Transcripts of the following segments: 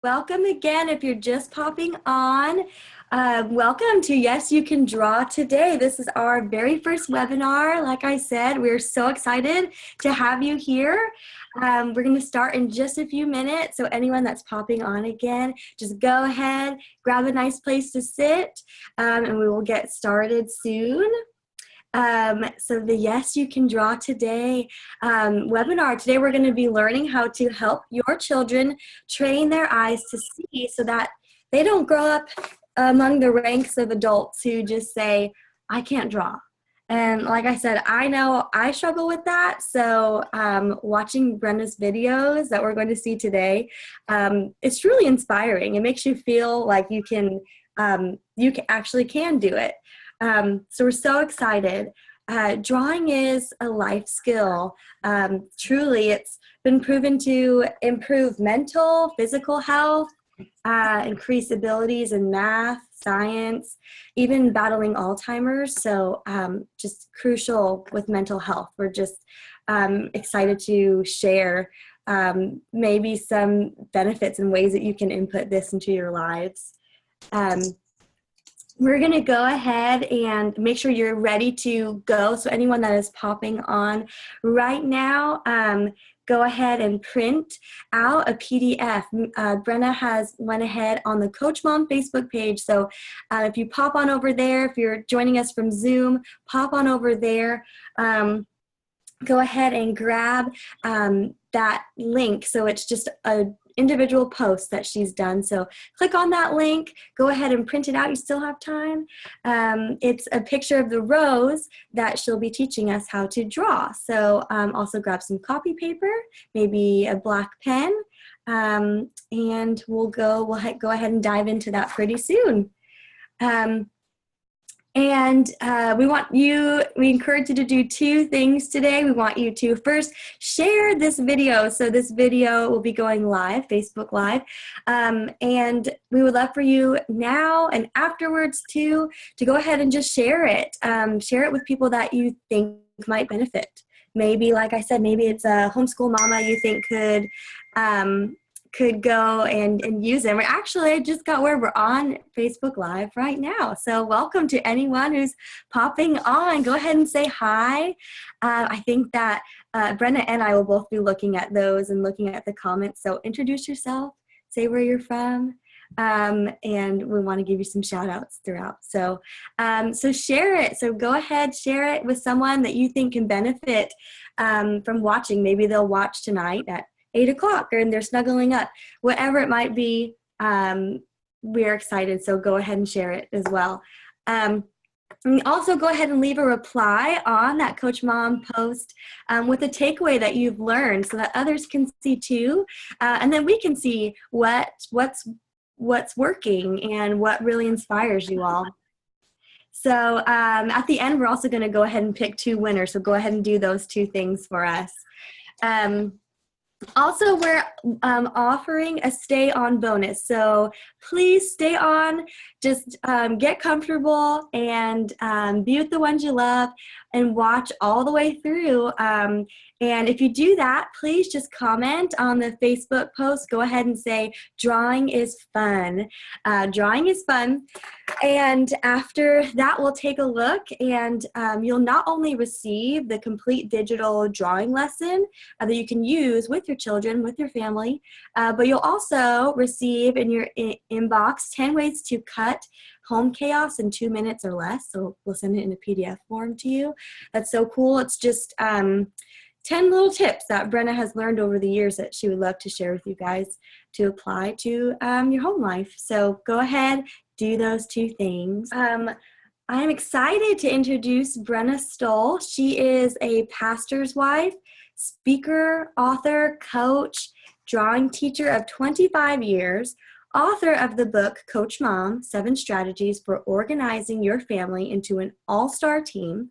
Welcome again. If you're just popping on, welcome to Yes, You Can Draw today. This is our very first webinar. Like I said, we're so excited to have you here. We're going to start in just a few minutes. So anyone that's popping on again, just go ahead, grab a nice place to sit, and we will get started soon. So the Yes You Can Draw Today webinar. Today we're going to be learning how to help your children train their eyes to see so that they don't grow up among the ranks of adults who just say, I can't draw. And like I said, I know I struggle with that. So watching Brenna's videos that we're going to see today, it's really inspiring. It makes you feel like you can actually can do it. So we're so excited. Drawing is a life skill. Truly, it's been proven to improve mental, physical health, increase abilities in math, science, even battling Alzheimer's. So just crucial with mental health. We're just excited to share maybe some benefits and ways that you can input this into your lives. We're going to go ahead and make sure you're ready to go. So anyone that is popping on right now, go ahead and print out a PDF. Brenna has went ahead on the Coach Mom Facebook page. So if you pop on over there, if you're joining us from Zoom, pop on over there. Go ahead and grab that link. So it's just a individual post that she's done. So click on that link, go ahead and print it out. You still have time. It's a picture of the rose that she'll be teaching us how to draw. So also grab some copy paper, maybe a black pen, and we'll go ahead and dive into that pretty soon. We encourage you to do two things today. We want you to first share this video. So this video will be going live, Facebook Live. And we would love for you now and afterwards too, to go ahead and just share it. Share it with people that you think might benefit. Maybe, like I said, maybe it's a homeschool mama you think could go and use them. I just got where we're on Facebook Live right now. So welcome to anyone who's popping on. Go ahead and say hi. I think that Brenna and I will both be looking at those and looking at the comments. So introduce yourself, say where you're from, and we want to give you some shout outs throughout. So, so share it. So go ahead, share it with someone that you think can benefit from watching. Maybe they'll watch tonight at 8 o'clock and they're snuggling up, whatever it might be. We're excited, so go ahead and share it as well. And also go ahead and leave a reply on that Coach Mom post with a takeaway that you've learned so that others can see too, and then we can see what's working and what really inspires you all. So at the end, we're also going to go ahead and pick two winners, so go ahead and do those two things for us. Also, we're offering a stay on bonus. So please stay on, just get comfortable and be with the ones you love and watch all the way through. And if you do that, please just comment on the Facebook post. Go ahead and say, drawing is fun. Drawing is fun. And after that, we'll take a look and you'll not only receive the complete digital drawing lesson that you can use with your children, with your family, but you'll also receive in your inbox 10 ways to cut home chaos in 2 minutes or less. So we'll send it in a PDF form to you. That's so cool. It's just 10 little tips that Brenna has learned over the years that she would love to share with you guys to apply to your home life. So go ahead, do those two things. I'm excited to introduce Brenna Stull. She is a pastor's wife, speaker, author, coach, drawing teacher of 25 years, author of the book Coach Mom, 7 Strategies for Organizing Your Family into an All-Star Team,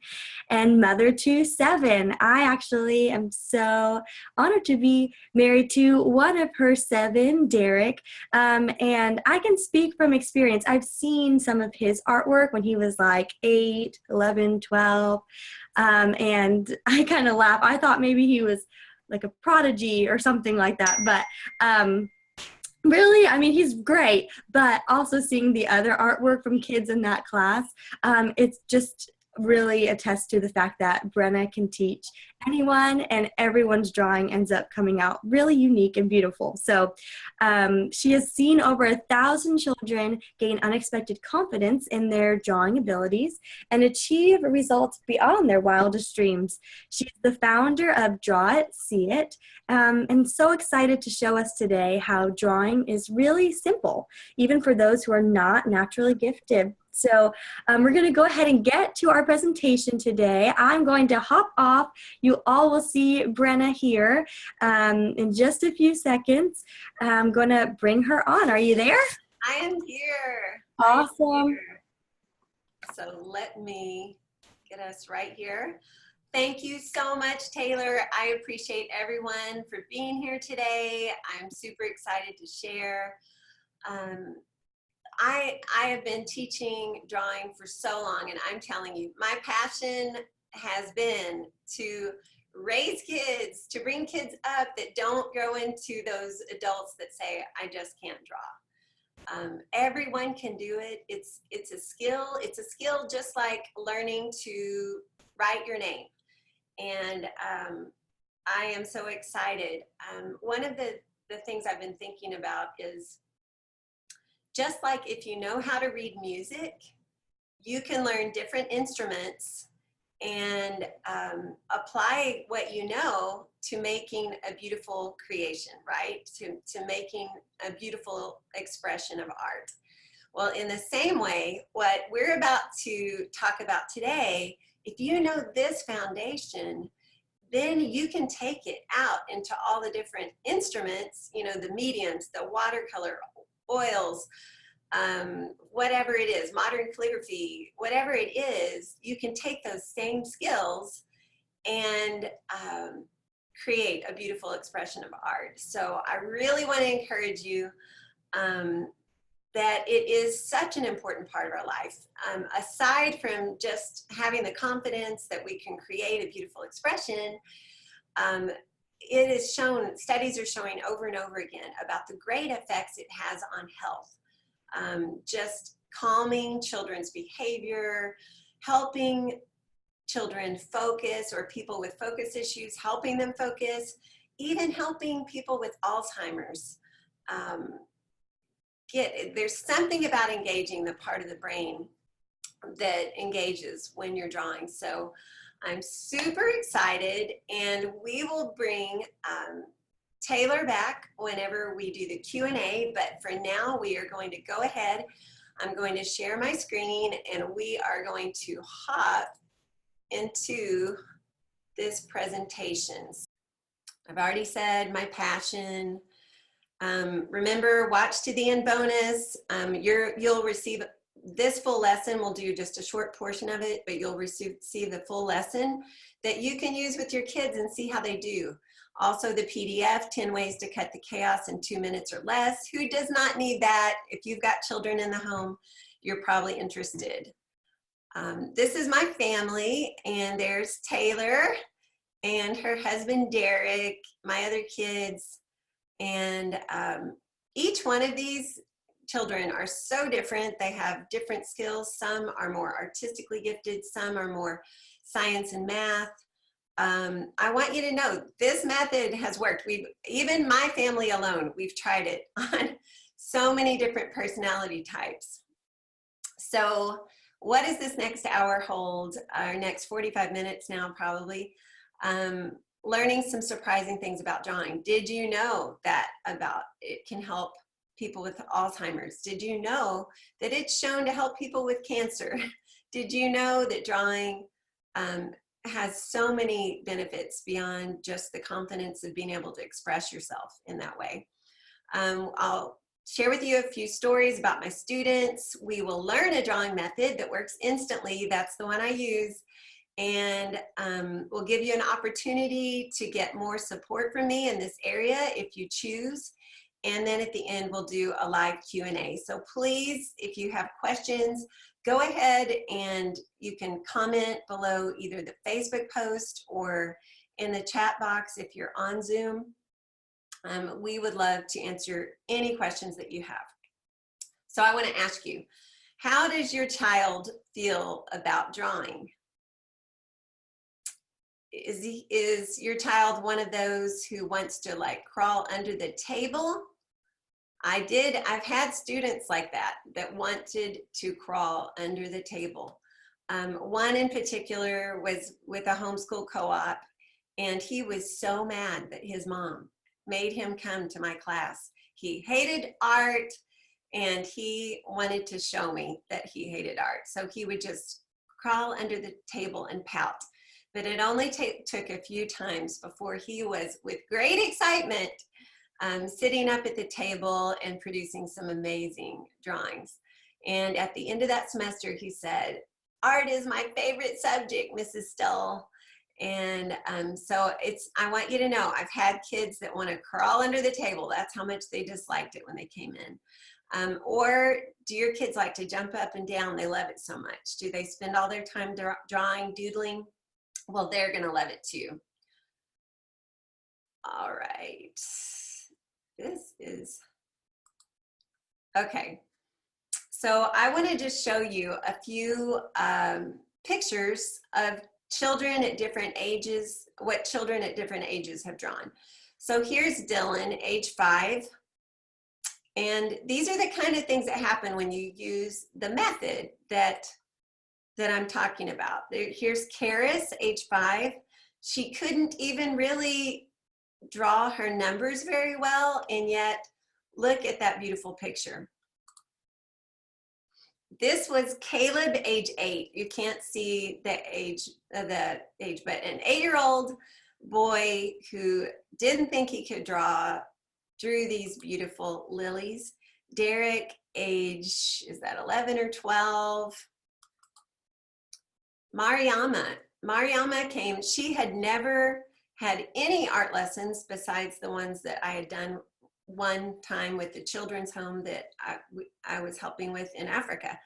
and mother to 7. I actually am so honored to be married to one of her 7, Derek, and I can speak from experience. I've seen some of his artwork when he was like 8, 11, 12, and I kind of laugh. I thought maybe he was like a prodigy or something like that, but Really? I mean, he's great, but also seeing the other artwork from kids in that class, it's just really attests to the fact that Brenna can teach anyone, and everyone's drawing ends up coming out really unique and beautiful. So she has seen over 1,000 children gain unexpected confidence in their drawing abilities and achieve results beyond their wildest dreams. She's the founder of Draw It, See It, and so excited to show us today how drawing is really simple, even for those who are not naturally gifted. So we're going to go ahead and get to our presentation today. I'm going to hop off. You all will see Brenna here in just a few seconds. I'm going to bring her on. Are you there? I am here. Awesome. So let me get us right here. Thank you so much, Taylor. I appreciate everyone for being here today. I'm super excited to share. I have been teaching drawing for so long, and I'm telling you, my passion has been to raise kids, to bring kids up that don't grow into those adults that say, I just can't draw. Everyone can do it. It's a skill. It's a skill just like learning to write your name. And I am so excited. One of the things I've been thinking about is just like if you know how to read music, you can learn different instruments and apply what you know to making a beautiful creation, right? To making a beautiful expression of art. Well, in the same way, what we're about to talk about today, if you know this foundation, then you can take it out into all the different instruments, you know, the mediums, the watercolor, oils, whatever it is, modern calligraphy, whatever it is, you can take those same skills and create a beautiful expression of art. So I really want to encourage you that it is such an important part of our life. Aside from just having the confidence that we can create a beautiful expression, it is shown, studies are showing over and over again about the great effects it has on health. Just calming children's behavior, helping children focus, or people with focus issues, helping them focus, even helping people with Alzheimer's. There's something about engaging the part of the brain that engages when you're drawing. So I'm super excited, and we will bring Taylor back whenever we do the Q&A, but for now we are going to go ahead. I'm going to share my screen, and we are going to hop into this presentation. I've already said my passion. Remember, watch to the end bonus. You'll receive this full lesson. We'll do just a short portion of it, but you'll receive the full lesson that you can use with your kids and see how they do. Also the PDF, 10 ways to cut the chaos in 2 minutes or less. Who does not need that? If you've got children in the home, you're probably interested. This is my family, and there's Taylor and her husband, Derek, my other kids. And each one of these children are so different. They have different skills. Some are more artistically gifted. Some are more science and math. I want you to know this method has worked. Even my family alone, we've tried it on so many different personality types. So what does this next hour hold? Our next 45 minutes now, probably. Learning some surprising things about drawing. Did you know that about it can help people with Alzheimer's? Did you know that it's shown to help people with cancer? Did you know that drawing has so many benefits beyond just the confidence of being able to express yourself in that way? I'll share with you a few stories about my students. We will learn a drawing method that works instantly. That's the one I use. And we'll give you an opportunity to get more support from me in this area if you choose. And then at the end, we'll do a live Q&A. So please, if you have questions, go ahead and you can comment below either the Facebook post or in the chat box if you're on Zoom. We would love to answer any questions that you have. So I want to ask you, how does your child feel about drawing? Is your child one of those who wants to like crawl under the table? I've had students like that wanted to crawl under the table. One in particular was with a homeschool co-op, and he was so mad that his mom made him come to my class. He hated art, and he wanted to show me that he hated art. So he would just crawl under the table and pout. But it only took a few times before he was, with great excitement, sitting up at the table and producing some amazing drawings. And at the end of that semester, he said, "Art is my favorite subject, Mrs. Stull." And so I want you to know, I've had kids that want to crawl under the table. That's how much they disliked it when they came in. Or do your kids like to jump up and down? They love it so much. Do they spend all their time drawing, doodling? Well, they're going to love it too. All right. This is, okay. So I want to just show you a few pictures of children at different ages, what children at different ages have drawn. So here's Dylan, age 5. And these are the kind of things that happen when you use the method that I'm talking about. Here's Karis, age 5. She couldn't even really draw her numbers very well, and yet look at that beautiful picture. This was Caleb, age 8. You can't see the age, but an 8-year-old boy who didn't think he could draw, drew these beautiful lilies. Derek, age, is that 11 or 12? Mariama came, she had never had any art lessons besides the ones that I had done one time with the children's home that I was helping with in Africa.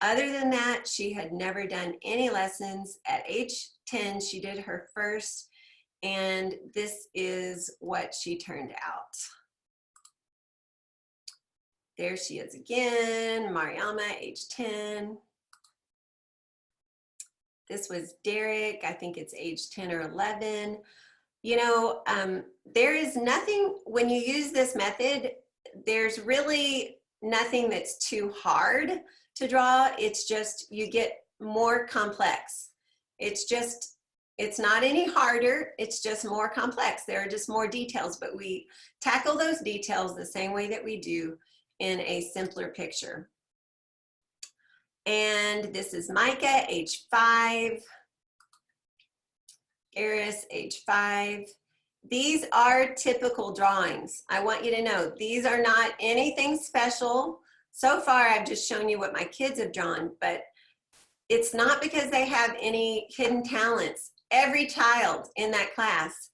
Other than that, she had never done any lessons. At age 10, she did her first, and this is what she turned out. There she is again, Mariama, age 10. This was Derek, I think it's age 10 or 11. You know, there is nothing, when you use this method, there's really nothing that's too hard to draw. It's just, you get more complex. It's not any harder, it's just more complex. There are just more details, but we tackle those details the same way that we do in a simpler picture. And this is Micah, age 5. Eris, age 5. These are typical drawings. I want you to know, these are not anything special. So far, I've just shown you what my kids have drawn, but it's not because they have any hidden talents. Every child in that class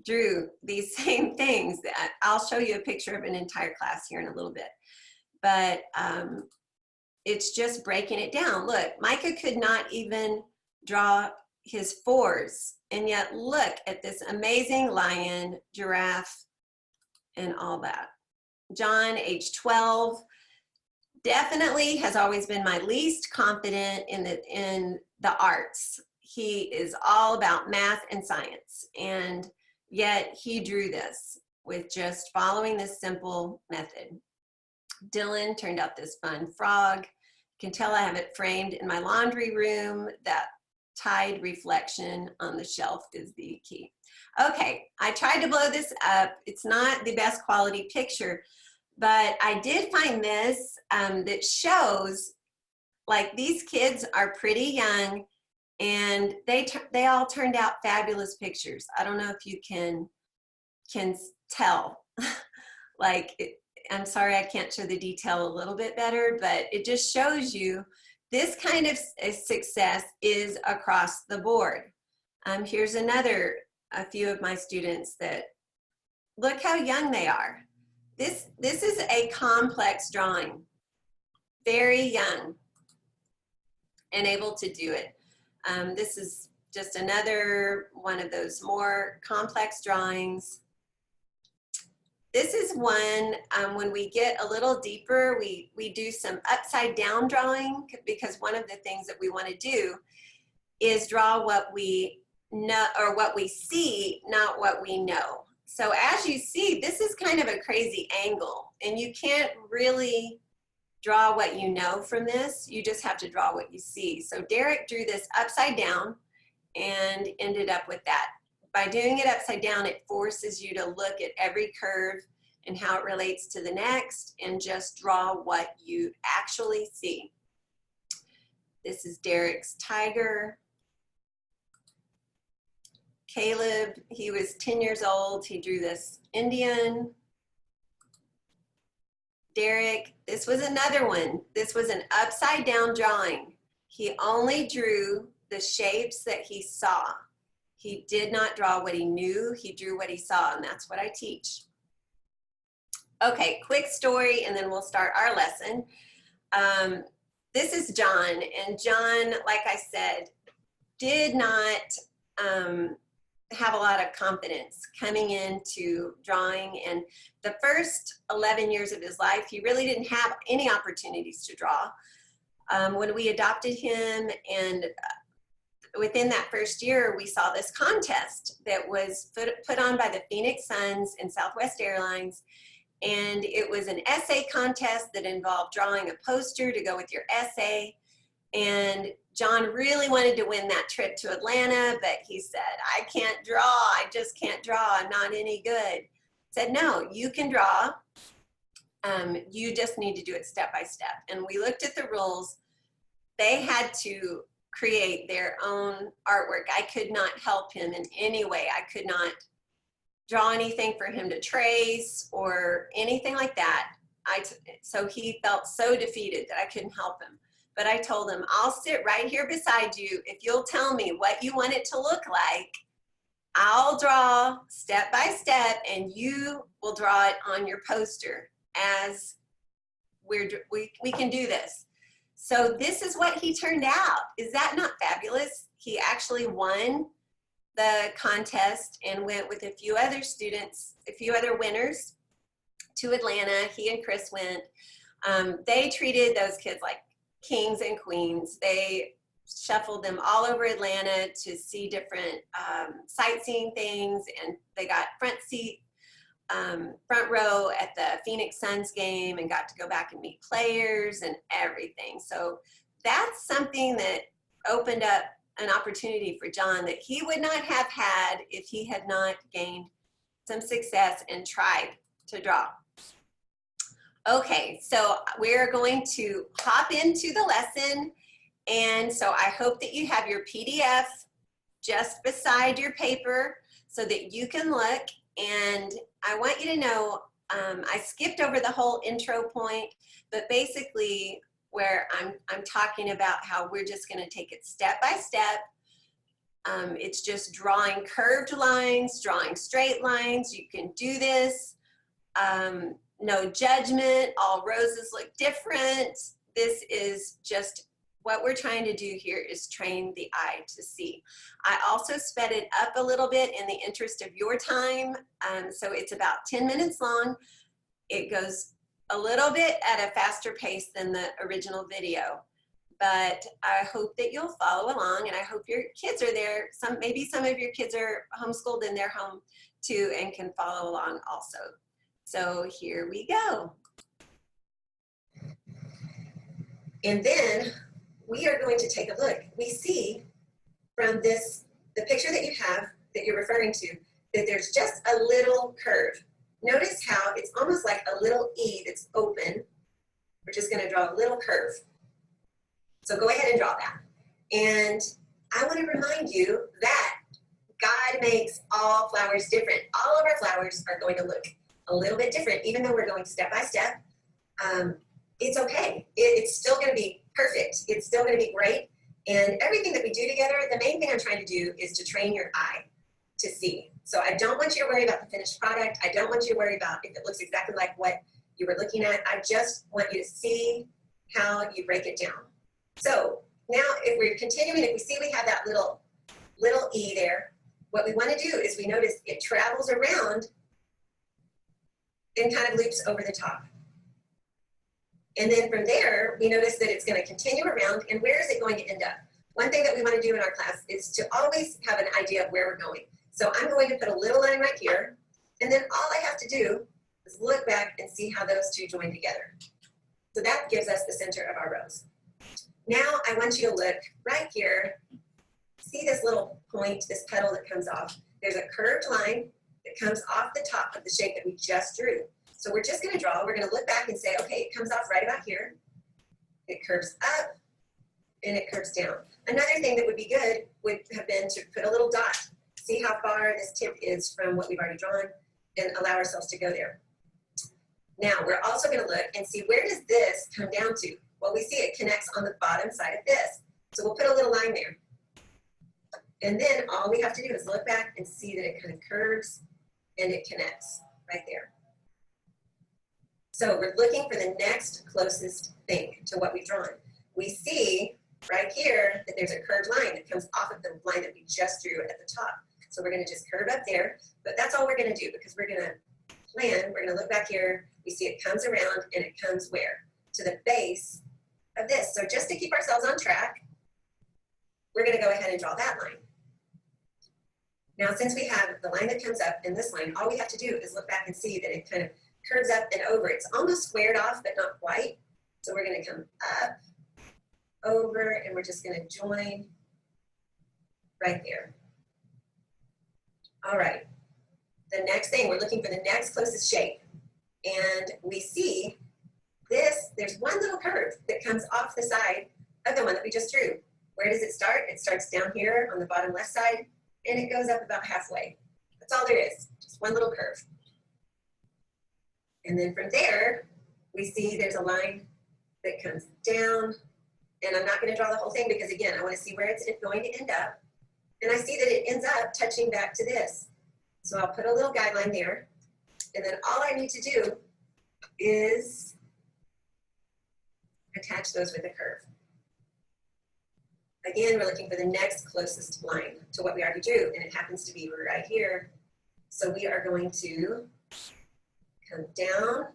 drew these same things. I'll show you a picture of an entire class here in a little bit. But it's just breaking it down. Look, Micah could not even draw his 4s, and yet look at this amazing lion, giraffe, and all that. John, age 12, definitely has always been my least confident in the arts. He is all about math and science, and yet he drew this with just following this simple method. Dylan turned out this fun frog. You can tell I have it framed in my laundry room. That tide reflection on the shelf is the key. Okay, I tried to blow this up. It's not the best quality picture, but I did find this that shows, like, these kids are pretty young, and they all turned out fabulous pictures. I don't know if you can tell. Like, I'm sorry I can't show the detail a little bit better, but it just shows you this kind of success is across the board. Here's a few of my students that, look how young they are. This is a complex drawing, very young and able to do it. This is just another one of those more complex drawings. This is one, when we get a little deeper, we do some upside down drawing, because one of the things that we want to do is draw what we know, or what we see, not what we know. So as you see, this is kind of a crazy angle, and you can't really draw what you know from this. You just have to draw what you see. So Derek drew this upside down and ended up with that. By doing it upside down, it forces you to look at every curve and how it relates to the next, and just draw what you actually see. This is Derek's tiger. Caleb, he was 10 years old. He drew this Indian. Derek, this was another one. This was an upside down drawing. He only drew the shapes that he saw. He did not draw what he knew. He drew what he saw, and that's what I teach. Okay, quick story, and then we'll start our lesson. This is John, and John, like I said, did not have a lot of confidence coming into drawing, and the first 11 years of his life, he really didn't have any opportunities to draw. When we adopted him, and within that first year, we saw this contest that was put on by the Phoenix Suns and Southwest Airlines, and it was an essay contest that involved drawing a poster to go with your essay. And John really wanted to win that trip to Atlanta, but he said, I can't draw. I just can't draw. I'm not any good. I said, no, you can draw. You just need to do it step by step. And we looked at the rules. They had to create their own artwork. I could not help him in any way. I could not draw anything for him to trace or anything like that. So he felt so defeated that I couldn't help him. But I told him, I'll sit right here beside you. If you'll tell me what you want it to look like, I'll draw step by step, and you will draw it on your poster as we can do this. So this is what he turned out. Is that not fabulous? He actually won the contest and went with a few other students, a few other winners to Atlanta. He and Chris went. They treated those kids like kings and queens. They shuffled them all over Atlanta to see different sightseeing things, and they got front row at the Phoenix Suns game and got to go back and meet players and everything. So that's something that opened up an opportunity for John that he would not have had if he had not gained some success and tried to draw. Okay, so we're going to hop into the lesson. And so I hope that you have your PDF just beside your paper so that you can look. And I want you to know, I skipped over the whole intro point, but basically where I'm talking about how we're just going to take it step by step. It's just drawing curved lines, drawing straight lines. You can do this. No judgment. All roses look different. This is just what we're trying to do here, is train the eye to see. I also sped it up a little bit in the interest of your time. So it's about 10 minutes long. It goes a little bit at a faster pace than the original video, but I hope that you'll follow along, and I hope your kids are there. Maybe some of your kids are homeschooled and they're home too and can follow along also. So here we go. And then we are going to take a look. We see from this, the picture that you have, that you're referring to, that there's just a little curve. Notice how it's almost like a little E that's open. We're just going to draw a little curve. So go ahead and draw that. And I want to remind you that God makes all flowers different. All of our flowers are going to look a little bit different, even though we're going step by step. It's okay. It's still going to be perfect. It's still going to be great. And everything that we do together, the main thing I'm trying to do is to train your eye to see. So I don't want you to worry about the finished product. I don't want you to worry about if it looks exactly like what you were looking at. I just want you to see how you break it down. So now if we're continuing, if we see we have that little E there, what we want to do is we notice it travels around and kind of loops over the top. And then from there, we notice that it's going to continue around, and where is it going to end up? One thing that we want to do in our class is to always have an idea of where we're going. So I'm going to put a little line right here, and then all I have to do is look back and see how those two join together. So that gives us the center of our rose. Now I want you to look right here. See this little point, this petal that comes off? There's a curved line that comes off the top of the shape that we just drew. So we're just going to draw. We're going to look back and say, okay, it comes off right about here. It curves up and it curves down. Another thing that would be good would have been to put a little dot. See how far this tip is from what we've already drawn and allow ourselves to go there. Now we're also going to look and see, where does this come down to? Well, we see it connects on the bottom side of this. So we'll put a little line there. And then all we have to do is look back and see that it kind of curves and it connects right there. So we're looking for the next closest thing to what we've drawn. We see right here that there's a curved line that comes off of the line that we just drew at the top. So we're going to just curve up there, but that's all we're going to do, because we're going to plan. We're going to look back here. We see it comes around and it comes where? To the base of this. So just to keep ourselves on track, we're going to go ahead and draw that line. Now, since we have the line that comes up and this line, all we have to do is look back and see that it kind of curves up and over. It's almost squared off, but not quite. So we're going to come up, over, and we're just going to join right there. All right. The next thing, we're looking for the next closest shape. And we see this, there's one little curve that comes off the side of the one that we just drew. Where does it start? It starts down here on the bottom left side, and it goes up about halfway. That's all there is, just one little curve. And then from there, we see there's a line that comes down, and I'm not going to draw the whole thing because, again, I want to see where it's going to end up. And I see that it ends up touching back to this. So I'll put a little guideline there, and then all I need to do is attach those with a curve. Again, we're looking for the next closest line to what we already drew, and it happens to be right here. So we are going to come down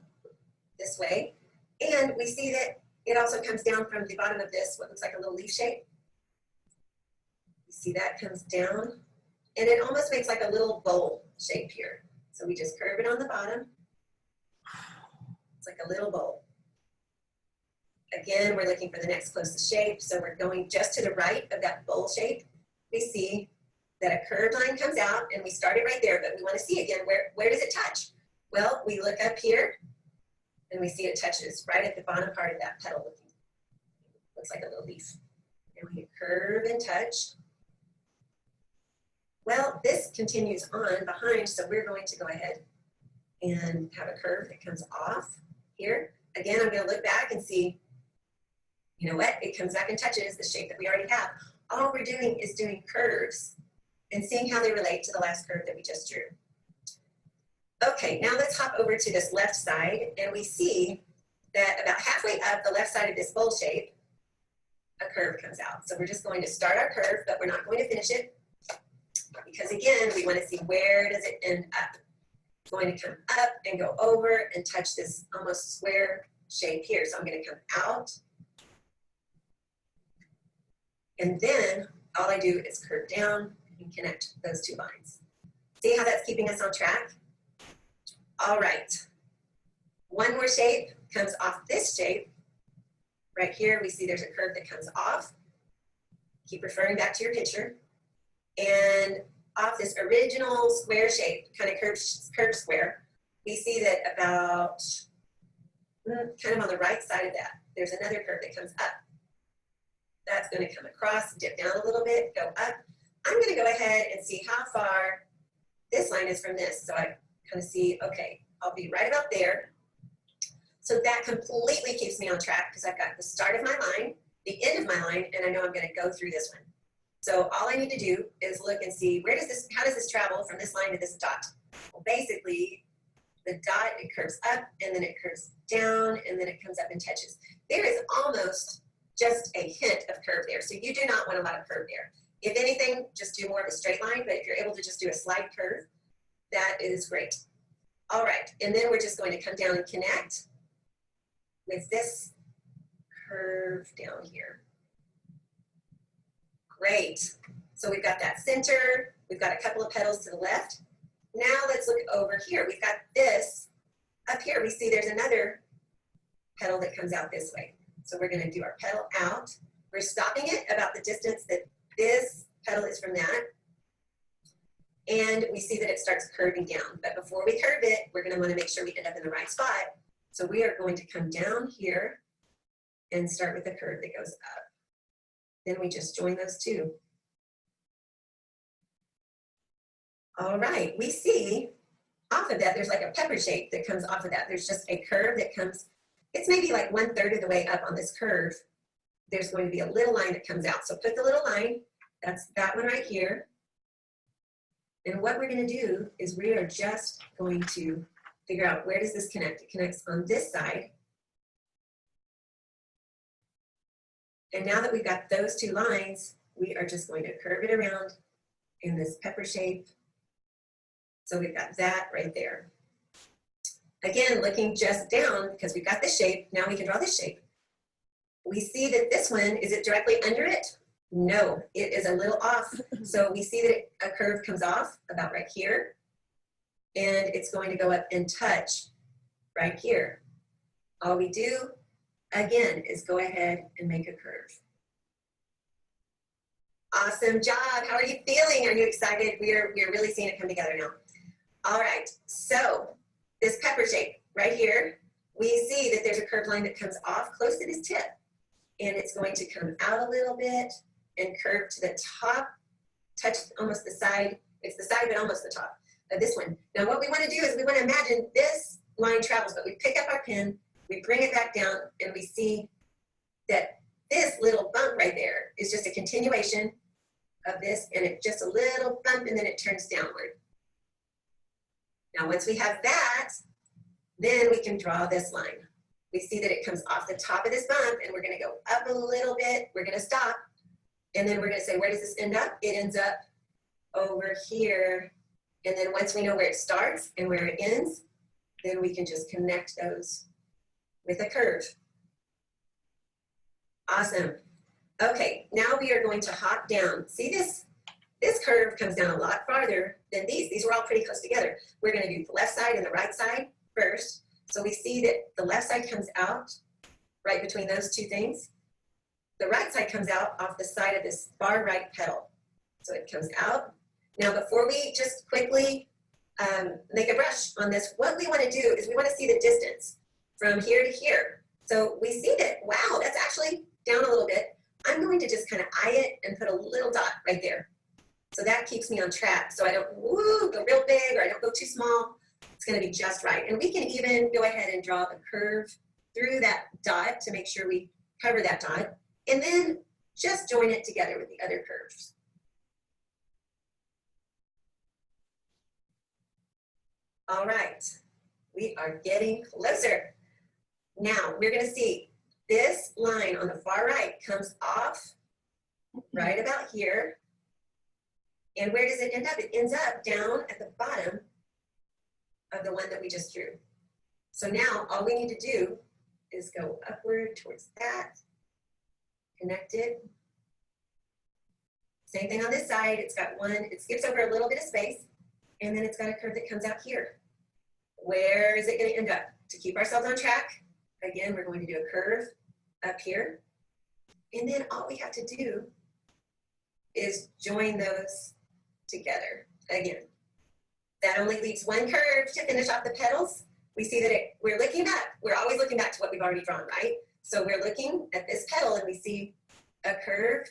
this way, and we see that it also comes down from the bottom of this, what looks like a little leaf shape. You see that comes down, and it almost makes like a little bowl shape here. So we just curve it on the bottom. It's like a little bowl. Again, we're looking for the next closest shape, so we're going just to the right of that bowl shape. We see that a curved line comes out, and we started right there, but we want to see again, where does it touch? Well, we look up here, and we see it touches right at the bottom part of that petal. Looks like a little leaf. And we curve and touch. Well, this continues on behind, so we're going to go ahead and have a curve that comes off here. Again, I'm going to look back and see, you know what? It comes back and touches the shape that we already have. All we're doing is doing curves and seeing how they relate to the last curve that we just drew. Okay, now let's hop over to this left side, and we see that about halfway up the left side of this bowl shape, a curve comes out. So we're just going to start our curve, but we're not going to finish it, because again, we want to see, where does it end up? It's going to come up and go over and touch this almost square shape here. So I'm going to come out, and then all I do is curve down and connect those two lines. See how that's keeping us on track? All right, one more shape comes off this shape. Right here, we see there's a curve that comes off. Keep referring back to your picture. And off this original square shape, kind of curved square, we see that about kind of on the right side of that, there's another curve that comes up. That's going to come across, dip down a little bit, go up. I'm going to go ahead and see how far this line is from this. So I kind of see, okay, I'll be right about there. So that completely keeps me on track, because I've got the start of my line, the end of my line, and I know I'm going to go through this one. So all I need to do is look and see, how does this travel from this line to this dot? Well, basically, the dot, it curves up, and then it curves down, and then it comes up and touches. There is almost just a hint of curve there. So you do not want a lot of curve there. If anything, just do more of a straight line, but if you're able to just do a slight curve, that is great. All right, and then we're just going to come down and connect with this curve down here. Great. So we've got that center. We've got a couple of petals to the left. Now let's look over here. We've got this up here. We see there's another petal that comes out this way. So we're going to do our petal out. We're stopping it about the distance that this petal is from that. And we see that it starts curving down. But before we curve it, we're going to want to make sure we end up in the right spot. So we are going to come down here and start with the curve that goes up. Then we just join those two. All right, we see off of that, there's like a pepper shape that comes off of that. There's just a curve that comes, it's maybe like 1/3 of the way up on this curve. There's going to be a little line that comes out. So put the little line, that's that one right here. And what we're going to do is we are just going to figure out where does this connect. It connects on this side. And now that we've got those two lines, we are just going to curve it around in this pepper shape. So we've got that right there. Again, looking just down, because we've got this shape, now we can draw this shape. We see that this one, is it directly under it? No, it is a little off. So we see that a curve comes off about right here, and it's going to go up and touch right here. All we do, again, is go ahead and make a curve. Awesome job. How are you feeling? Are you excited? We're really seeing it come together now. All right, so this pepper shape right here, we see that there's a curved line that comes off close to this tip, and it's going to come out a little bit and curve to the top, touch almost the side. It's the side, but almost the top of this one. Now what we want to do is we want to imagine this line travels, but we pick up our pen, we bring it back down, and we see that this little bump right there is just a continuation of this, and it's just a little bump, and then it turns downward. Now, once we have that, then we can draw this line. We see that it comes off the top of this bump, and we're going to go up a little bit. We're going to stop, and then we're going to say, where does this end up? It ends up over here. And then once we know where it starts and where it ends, then we can just connect those with a curve. Awesome. Okay, now we are going to hop down. See this? This curve comes down a lot farther than these. These were all pretty close together. We're going to do the left side and the right side first. So we see that the left side comes out right between those two things. The right side comes out off the side of this far right petal. So it comes out. Now before we just quickly make a brush on this, what we want to do is we want to see the distance from here to here. So we see that, wow, that's actually down a little bit. I'm going to just kind of eye it and put a little dot right there. So that keeps me on track. So I don't go real big or I don't go too small. It's going to be just right. And we can even go ahead and draw a curve through that dot to make sure we cover that dot. And then just join it together with the other curves. All right, we are getting closer. Now we're going to see this line on the far right comes off right about here. And where does it end up? It ends up down at the bottom of the one that we just drew. So now all we need to do is go upward towards that, connect it. Same thing on this side. It's got one, it skips over a little bit of space, and then it's got a curve that comes out here. Where is it going to end up? To keep ourselves on track, again, we're going to do a curve up here. And then all we have to do is join those together again. That only leaves one curve to finish off the petals. We see that we're looking back. We're always looking back to what we've already drawn, right? So we're looking at this petal and we see a curve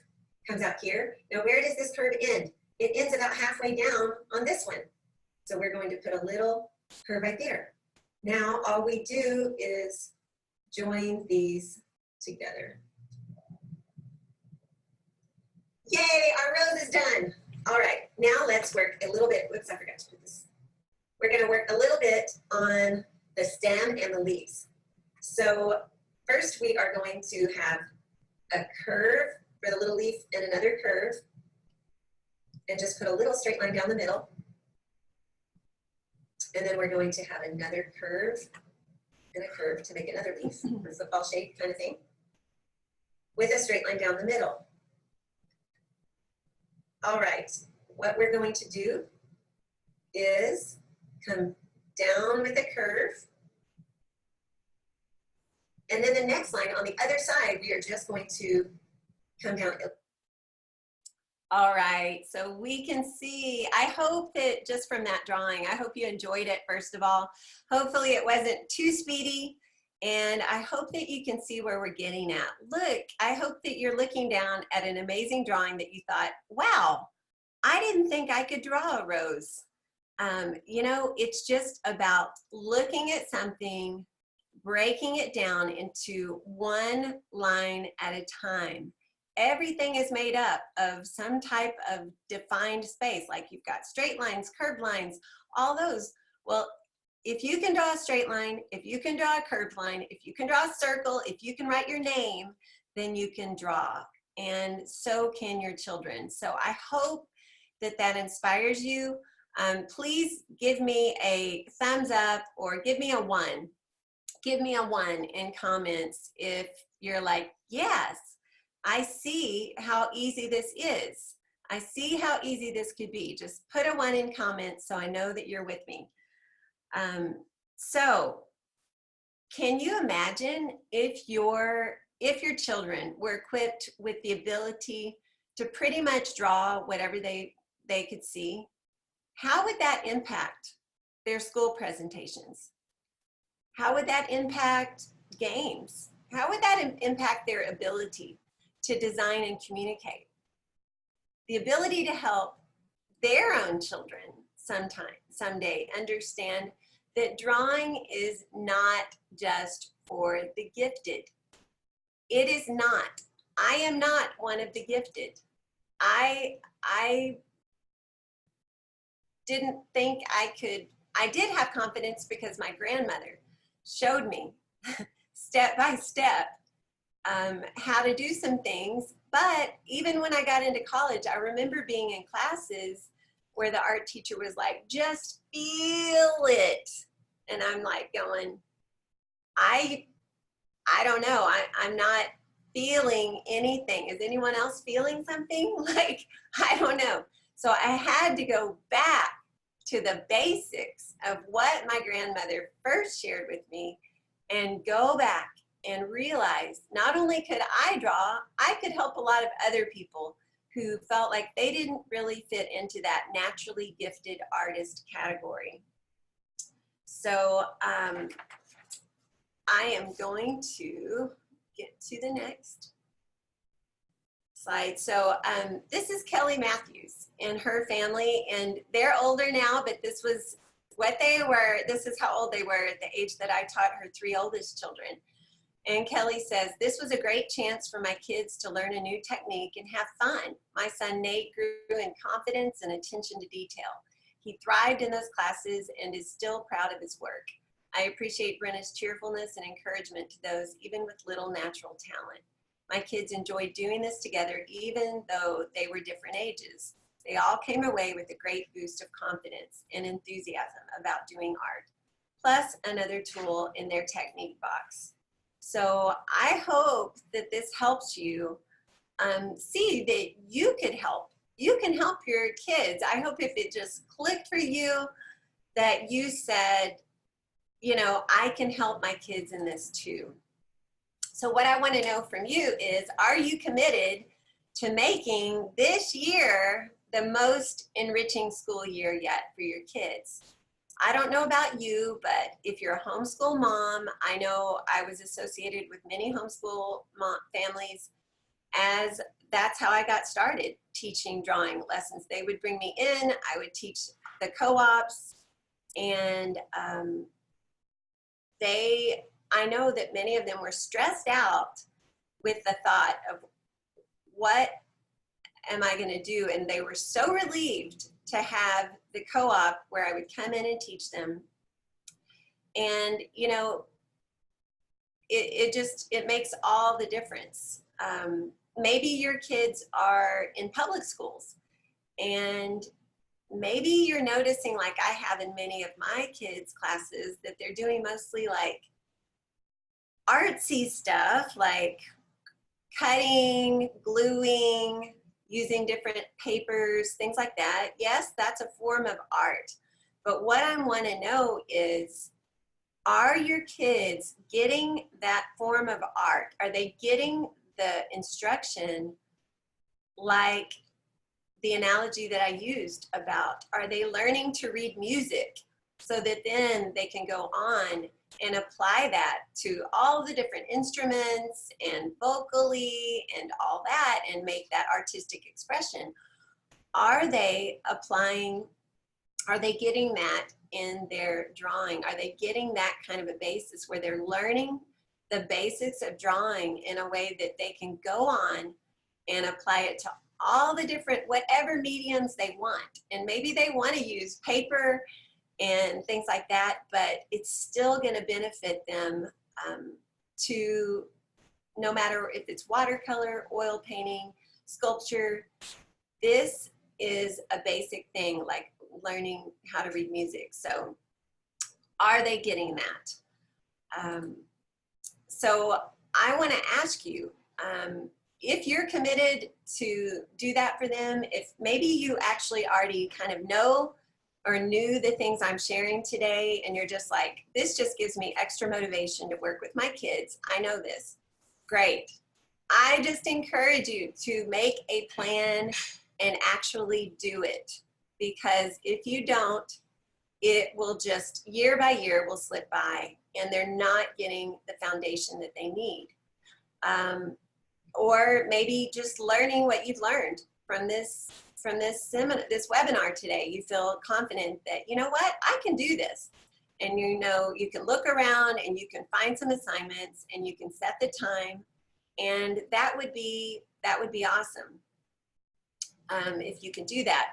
comes out here. Now where does this curve end? It ends about halfway down on this one. So we're going to put a little curve right there. Now all we do is join these together. Yay, our rose is done. All right, now let's work a little bit. Whoops, I forgot to put this. We're going to work a little bit on the stem and the leaves. So first we are going to have a curve for the little leaf and another curve, and just put a little straight line down the middle. And then we're going to have another curve and a curve to make another leaf, a football shape kind of thing, with a straight line down the middle. All right, what we're going to do is come down with a curve. And then the next line on the other side, we are just going to come down. All right, so we can see, I hope that just from that drawing, I hope you enjoyed it, first of all. Hopefully it wasn't too speedy, and I hope that you can see where we're getting at. Look, I hope that you're looking down at an amazing drawing that you thought, wow, I didn't think I could draw a rose. You know, it's just about looking at something, breaking it down into one line at a time. Everything is made up of some type of defined space, like you've got straight lines, curved lines, all those. Well, if you can draw a straight line, if you can draw a curved line, if you can draw a circle, if you can write your name, then you can draw. And so can your children. So I hope that that inspires you. Please give me a thumbs up or give me a 1. Give me a 1 in comments if you're like, yes, I see how easy this is. I see how easy this could be. Just put a 1 in comments so I know that you're with me. So can you imagine if your children were equipped with the ability to pretty much draw whatever they could see? How would that impact their school presentations? How would that impact games? How would that impact their ability to design and communicate? The ability to help their own children someday understand that drawing is not just for the gifted. It is not. I am not one of the gifted. I didn't think I could. I did have confidence because my grandmother showed me step by step how to do some things. But even when I got into college, I remember being in classes where the art teacher was like, just feel it. And I'm like going, I don't know. I'm not feeling anything. Is anyone else feeling something? Like, I don't know. So I had to go back to the basics of what my grandmother first shared with me and go back and realize not only could I draw, I could help a lot of other people who felt like they didn't really fit into that naturally gifted artist category. So I am going to get to the next slide. So this is Kelly Matthews and her family, and they're older now, but this was what they were. This is how old they were at the age that I taught her 3 oldest children. And Kelly says, this was a great chance for my kids to learn a new technique and have fun. My son Nate grew in confidence and attention to detail. He thrived in those classes and is still proud of his work. I appreciate Brenna's cheerfulness and encouragement to those even with little natural talent. My kids enjoyed doing this together even though they were different ages. They all came away with a great boost of confidence and enthusiasm about doing art, plus another tool in their technique box. So I hope that this helps you see that you could help. You can help your kids. I hope if it just clicked for you that you said, you know, I can help my kids in this too. So what I want to know from you is, are you committed to making this year the most enriching school year yet for your kids? I don't know about you, but if you're a homeschool mom, I know I was associated with many homeschool families, as that's how I got started teaching drawing lessons. They would bring me in, I would teach the co-ops, and I know that many of them were stressed out with the thought of what am I going to do? And they were so relieved to have the co-op where I would come in and teach them. And, you know, it makes all the difference. Maybe your kids are in public schools and maybe you're noticing, like I have in many of my kids' classes, that they're doing mostly like artsy stuff, like cutting, gluing, using different papers, things like that. Yes, that's a form of art. But what I want to know is, are your kids getting that form of art? Are they getting the instruction like the analogy that I used about, are they learning to read music so that then they can go on and apply that to all the different instruments and vocally and all that and make that artistic expression? Are they applying, are they getting that in their drawing? Are they getting that kind of a basis where they're learning the basics of drawing in a way that they can go on and apply it to all the different, whatever mediums they want? And maybe they want to use paper and things like that, but it's still going to benefit them to, no matter if it's watercolor, oil painting, sculpture. This is a basic thing, like learning how to read music. So are they getting that? So I want to ask you, if you're committed to do that for them, if maybe you actually already kind of know or knew the things I'm sharing today, and you're just like, this just gives me extra motivation to work with my kids. I know this. Great. I just encourage you to make a plan and actually do it, because if you don't, it will just, year by year, will slip by, and they're not getting the foundation that they need. Or maybe just learning what you've learned from this seminar, this webinar today. You feel confident that, you know what, I can do this. And you know, you can look around and you can find some assignments and you can set the time, and that would be awesome if you can do that.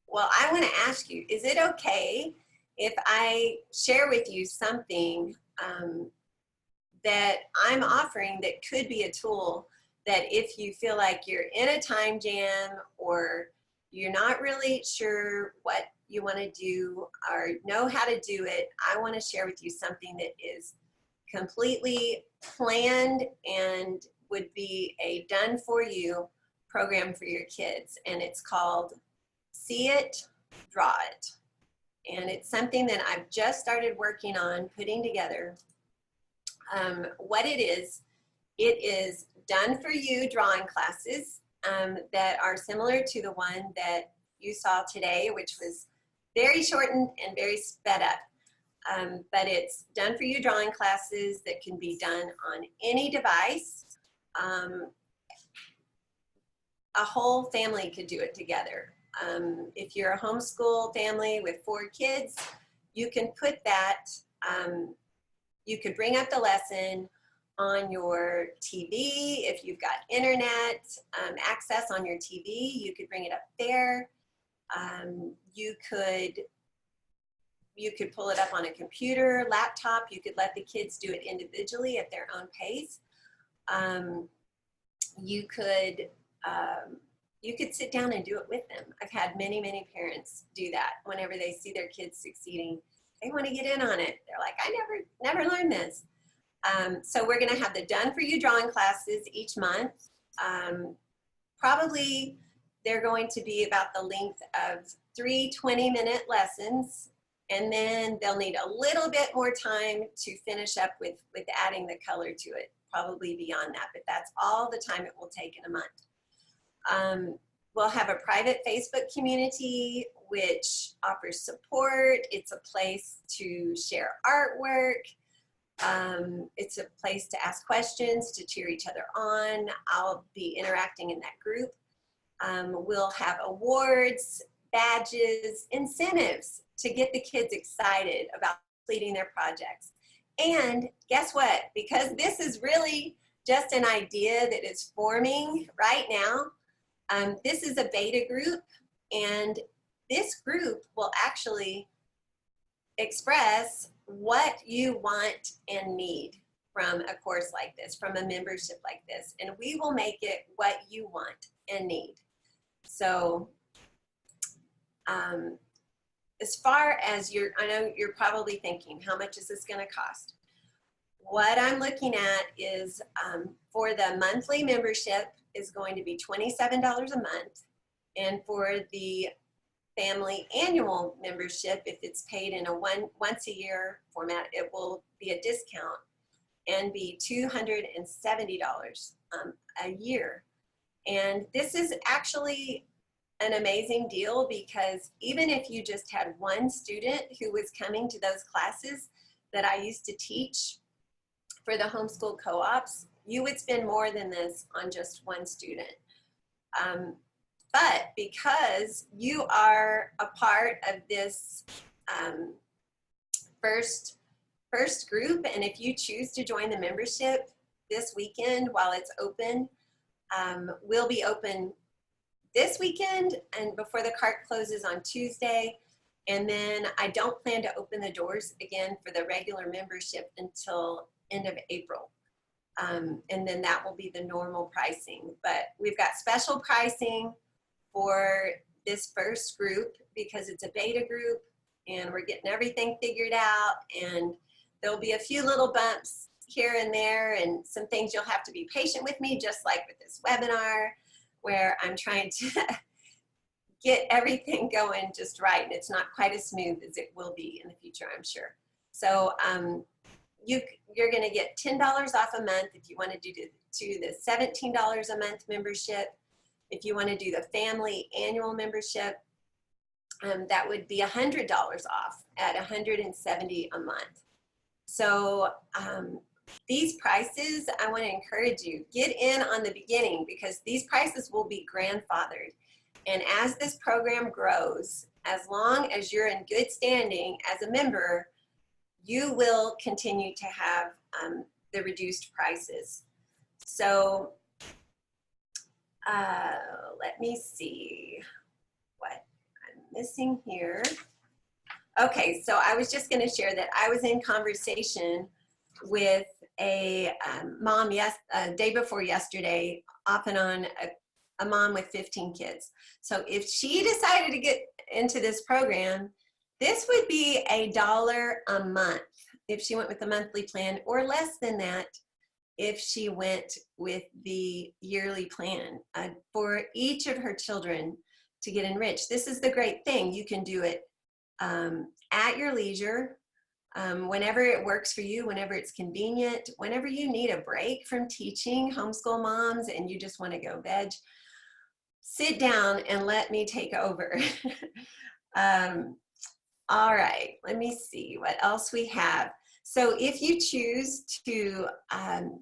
Well, I want to ask you, is it okay if I share with you something that I'm offering that could be a tool that, if you feel like you're in a time jam or you're not really sure what you want to do or know how to do it, I want to share with you something that is completely planned and would be a done for you program for your kids. And it's called See It, Draw It. And it's something that I've just started working on putting together. What it is done for you drawing classes that are similar to the one that you saw today, which was very shortened and very sped up. But it's done for you drawing classes that can be done on any device. A whole family could do it together. If you're a homeschool family with 4 kids, you can put that, you could bring up the lesson on your TV. If you've got internet access on your TV, you could bring it up there. You could pull it up on a computer, laptop. You could let the kids do it individually at their own pace. You could sit down and do it with them. I've had many, many parents do that. Whenever they see their kids succeeding, they want to get in on it. They're like, I never learned this. So we're going to have the done for you drawing classes each month. Probably they're going to be about the length of 3 20-minute lessons, and then they'll need a little bit more time to finish up with adding the color to it, probably beyond that, but that's all the time it will take in a month. We'll have a private Facebook community which offers support. It's a place to share artwork. It's a place to ask questions, to cheer each other on. I'll be interacting in that group. We'll have awards, badges, incentives to get the kids excited about completing their projects. And guess what? Because this is really just an idea that is forming right now, this is a beta group, and this group will actually express what you want and need from a course like this, from a membership like this, and we will make it what you want and need. So as far as I know you're probably thinking, how much is this going to cost? What I'm looking at is for the monthly membership is going to be $27 a month. And for the family annual membership, if it's paid in a once a year format, it will be a discount and be $270 a year. And this is actually an amazing deal, because even if you just had one student who was coming to those classes that I used to teach for the homeschool co-ops, you would spend more than this on just one student. But because you are a part of this first group, and if you choose to join the membership this weekend while it's open, we'll be open this weekend and before the cart closes on Tuesday. And then I don't plan to open the doors again for the regular membership until end of April. And then that will be the normal pricing. But we've got special pricing for this first group because it's a beta group and we're getting everything figured out, and there'll be a few little bumps here and there and some things you'll have to be patient with me, just like with this webinar where I'm trying to get everything going just right, and it's not quite as smooth as it will be in the future, I'm sure. So you're going to get $10 off a month if you want to do the $17 a month membership. If you want to do the family annual membership, that would be $100 off at $170 a month. So these prices, I want to encourage you, get in on the beginning, because these prices will be grandfathered. And as this program grows, as long as you're in good standing as a member, you will continue to have the reduced prices. So let me see what I'm missing here. Okay, so I was just going to share that I was in conversation with a mom day before yesterday, off and on, a mom with 15 kids. So if she decided to get into this program, this would be $1 a month if she went with the monthly plan, or less than that if she went with the yearly plan for each of her children to get enriched. This is the great thing. You can do it at your leisure, whenever it works for you, whenever it's convenient, whenever you need a break from teaching homeschool moms and you just want to go veg, sit down and let me take over. All right, let me see what else we have. So if you choose to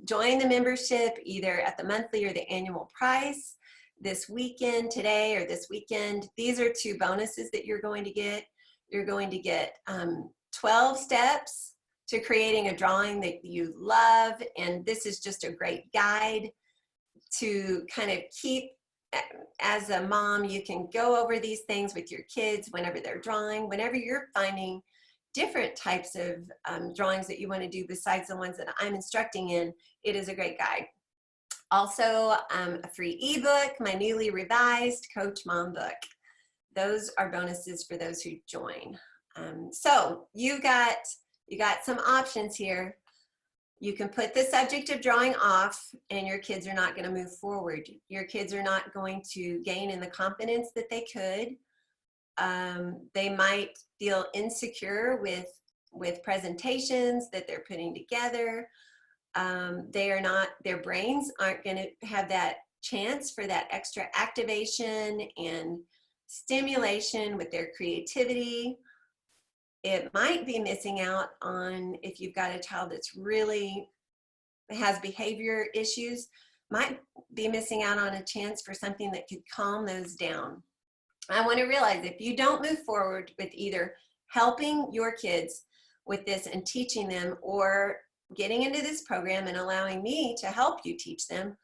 join the membership either at the monthly or the annual price this weekend, today or this weekend, these are 2 bonuses that you're going to get. You're going to get 12 steps to creating a drawing that you love. And this is just a great guide to kind of keep, as a mom, you can go over these things with your kids whenever they're drawing, whenever you're finding different types of drawings that you want to do besides the ones that I'm instructing in. It is a great guide. Also, a free ebook, my newly revised Coach Mom book. Those are bonuses for those who join. So you got some options here. You can put the subject of drawing off and your kids are not going to move forward. Your kids are not going to gain in the confidence that they could. They might feel insecure with presentations that they're putting together. Their brains aren't going to have that chance for that extra activation and stimulation with their creativity. It might be missing out on, if you've got a child that's really has behavior issues, might be missing out on a chance for something that could calm those down. I want to realize if you don't move forward with either helping your kids with this and teaching them, or getting into this program and allowing me to help you teach them,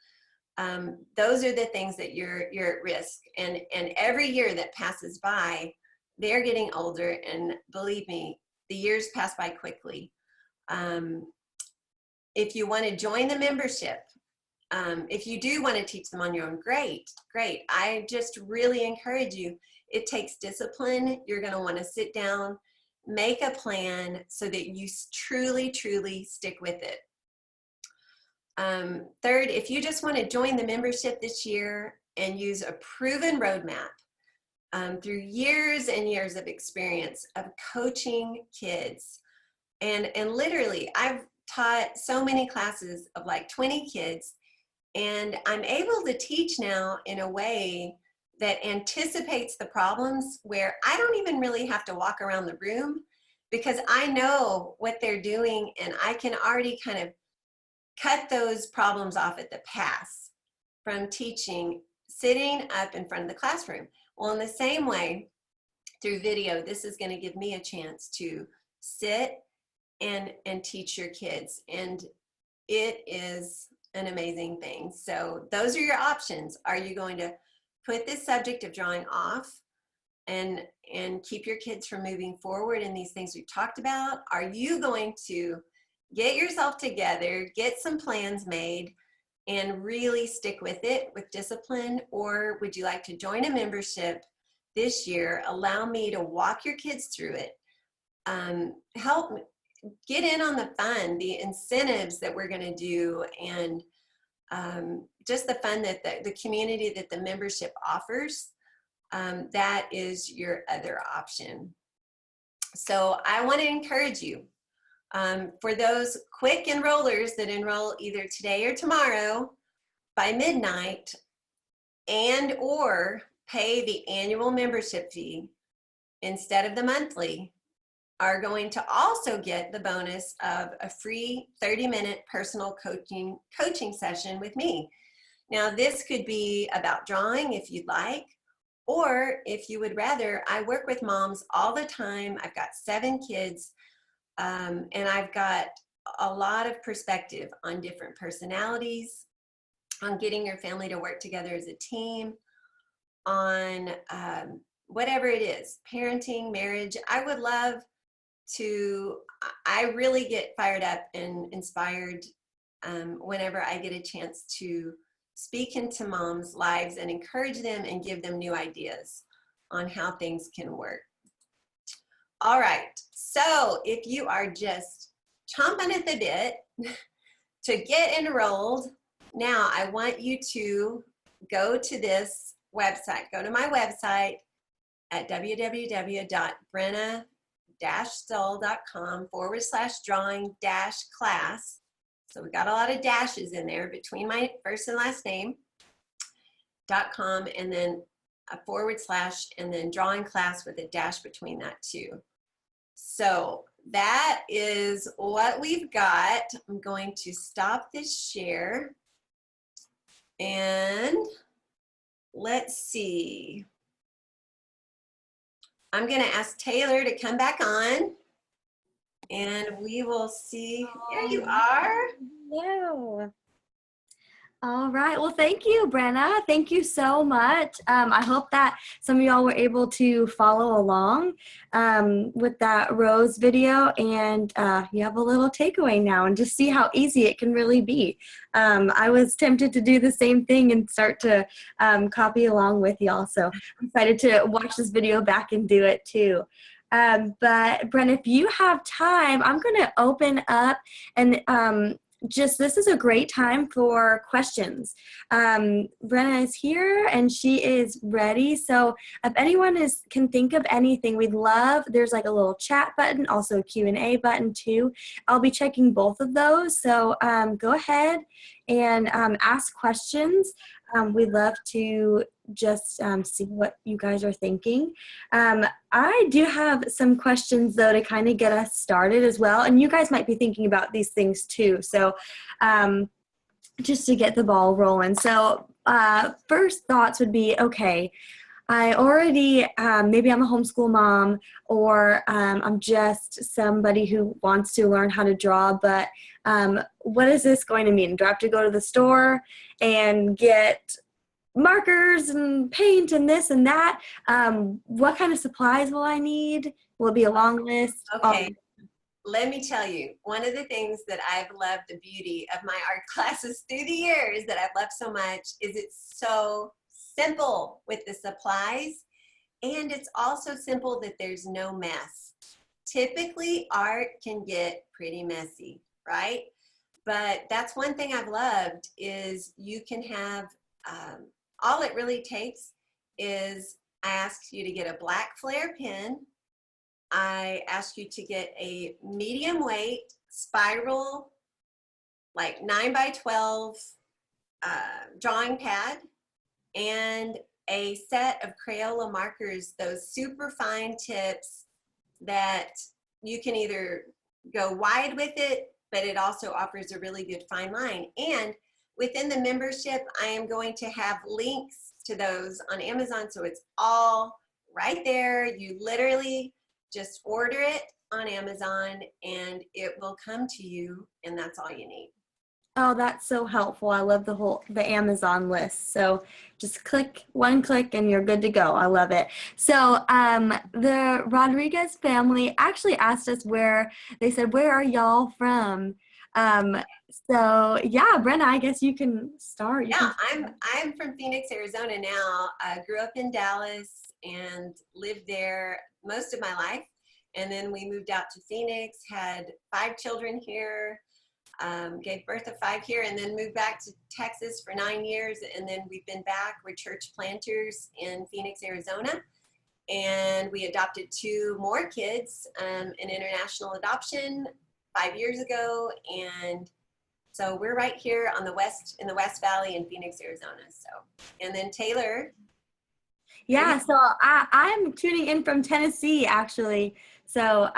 those are the things that you're at risk. And every year that passes by, they're getting older, and believe me, the years pass by quickly. If you want to join the membership, if you do want to teach them on your own, great. I just really encourage you, It takes discipline. You're going to want to sit down, make a plan so that you truly, truly stick with it. Third, if you just want to join the membership this year and use a proven roadmap through years and years of experience of coaching kids, and literally I've taught so many classes of like 20 kids, and I'm able to teach now in a way that anticipates the problems where I don't even really have to walk around the room because I know what they're doing, and I can already kind of cut those problems off at the pass from teaching, sitting up in front of the classroom. Well, in the same way, through video, this is going to give me a chance to sit and teach your kids, and it is an amazing thing. So those are your options. Are you going to put this subject of drawing off and keep your kids from moving forward in these things we've talked about? Are you going to get yourself together, get some plans made, and really stick with it with discipline? Or would you like to join a membership this year, allow me to walk your kids through it, help get in on the fun, the incentives that we're going to do, and just the fun that the community that the membership offers? That is your other option. So I want to encourage you, for those quick enrollers that enroll either today or tomorrow by midnight, and or pay the annual membership fee instead of the monthly, are going to also get the bonus of a free 30-minute personal coaching session with me. Now, this could be about drawing if you'd like, or if you would rather, I work with moms all the time. I've got 7 kids, and I've got a lot of perspective on different personalities, on getting your family to work together as a team, on whatever it is, parenting, marriage. I would love to, I really get fired up and inspired whenever I get a chance to speak into moms' lives and encourage them and give them new ideas on how things can work. All right, so if you are just chomping at the bit to get enrolled, now I want you to go to this website, go to my website at www.brenna-stull.com/drawing-class. So we got a lot of dashes in there between my first and last name, .com, and then a / and then drawing class with a dash between that too. So that is what we've got. I'm going to stop this share, and let's see. I'm going to ask Taylor to come back on, and we will see. There you are. Hello. All right. Well, thank you, Brenna. Thank you so much. I hope that some of y'all were able to follow along with that Rose video, and you have a little takeaway now and just see how easy it can really be. I was tempted to do the same thing and start to copy along with y'all. So I'm excited to watch this video back and do it too. But Brenna, if you have time, I'm going to open up and this is a great time for questions. Brenna is here and she is ready. So if anyone can think of anything, we'd love, there's like a little chat button, also a Q&A button too. I'll be checking both of those. So go ahead and ask questions. We'd love to just see what you guys are thinking. I do have some questions though to kind of get us started as well, and you guys might be thinking about these things too, so just to get the ball rolling. So first thoughts would be, okay, I already, maybe I'm a homeschool mom, or I'm just somebody who wants to learn how to draw, but what is this going to mean? Do I have to go to the store and get markers and paint and this and that? What kind of supplies will I need? Will it be a long list? Okay. Let me tell you, one of the things that I've loved, the beauty of my art classes through the years that I've loved so much, is it's so simple with the supplies, And it's also simple that there's no mess. Typically, art can get pretty messy, right? But that's one thing I've loved is you can have, all it really takes is I ask you to get a black flare pen. I ask you to get a medium weight spiral, like 9 by 12 drawing pad, and a set of Crayola markers, those super fine tips that you can either go wide with it, but it also offers a really good fine line. And within the membership, I am going to have links to those on Amazon, so it's all right there. You literally just order it on Amazon and it will come to you, and that's all you need. Oh, that's so helpful. I love the Amazon list. So just click one click and you're good to go. I love it. So the Rodriguez family actually asked us they said, where are y'all from? Um, so yeah, Brenna, I guess you can start. You Yeah, can. I'm from Phoenix, Arizona now. I grew up in Dallas and lived there most of my life. And then we moved out to Phoenix, had 5 children here, gave birth to 5 here, and then moved back to Texas for 9 years. And then we've been back. We're church planters in Phoenix, Arizona. And we adopted 2 more kids, an international adoption 5 years ago. And so we're right here on the west, in the West Valley in Phoenix, Arizona. So, and then Taylor. Yeah, so I'm tuning in from Tennessee, actually. So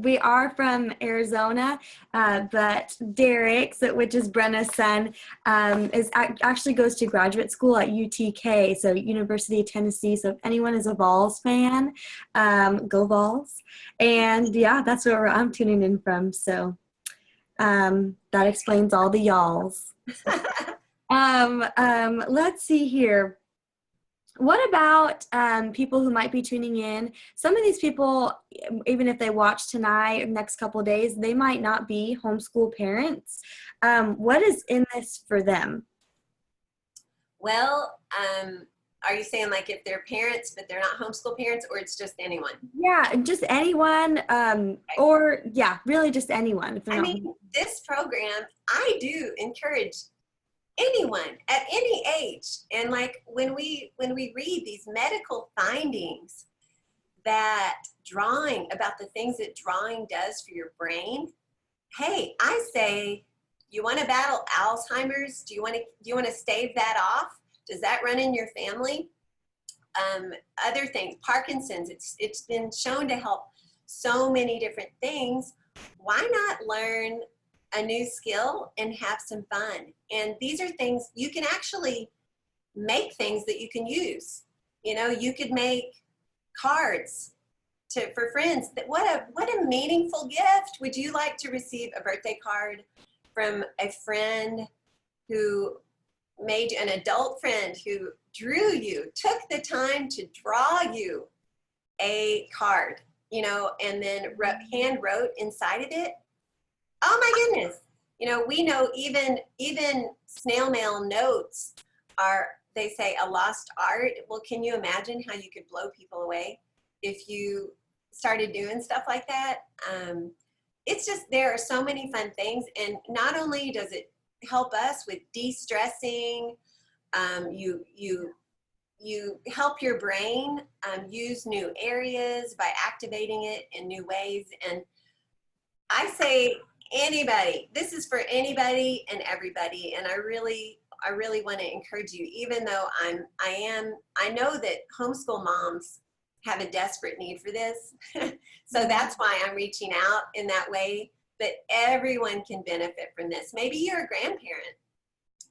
we are from Arizona, but Derek, which is Brenna's son, actually goes to graduate school at UTK, so University of Tennessee. So if anyone is a Vols fan, go Vols. And yeah, that's where I'm tuning in from. So that explains all the y'alls. Let's see here. What about people who might be tuning in? Some of these people, even if they watch tonight or next couple of days, they might not be homeschool parents. What is in this for them? Well, are you saying like if they're parents but they're not homeschool parents, or it's just anyone? Yeah, just anyone, or yeah, really just anyone. If they're I not. mean, this program, I do encourage anyone at any age. And like when we read these medical findings that drawing, about the things that drawing does for your brain, hey, I say, you want to battle Alzheimer's? Do you want to stave that off? Does that run in your family? Other things, Parkinson's, it's been shown to help so many different things. Why not learn a new skill and have some fun? And these are things you can actually make, things that you can use. You know, you could make cards for friends. What a meaningful gift. Would you like to receive a birthday card from a friend who made an adult friend who drew you, took the time to draw you a card, you know, and then hand wrote inside of it? Oh my goodness. You know, we know even snail mail notes are, they say, a lost art. Well, can you imagine how you could blow people away if you started doing stuff like that? It's just, there are so many fun things. And not only does it help us with de-stressing, you help your brain use new areas by activating it in new ways. And I say, anybody, this is for anybody and everybody. And I really want to encourage you, even though I know that homeschool moms have a desperate need for this. So that's why I'm reaching out in that way, that everyone can benefit from this. Maybe you're a grandparent.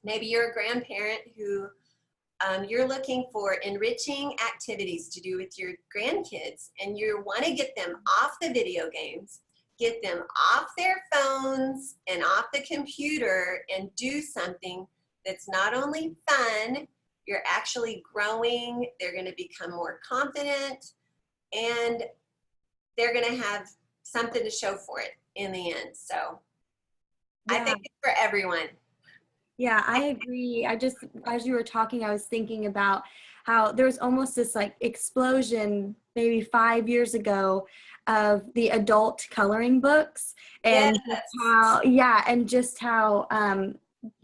Maybe you're a grandparent who you're looking for enriching activities to do with your grandkids, and you want to get them off the video games, get them off their phones and off the computer, and do something that's not only fun, you're actually growing, they're going to become more confident, and they're going to have something to show for it in the end. So Yeah. I think it's for everyone. Yeah, I agree. I just, as you were talking, I was thinking about how there was almost this like explosion maybe 5 years ago of the adult coloring books and just Yes, how, yeah, and just how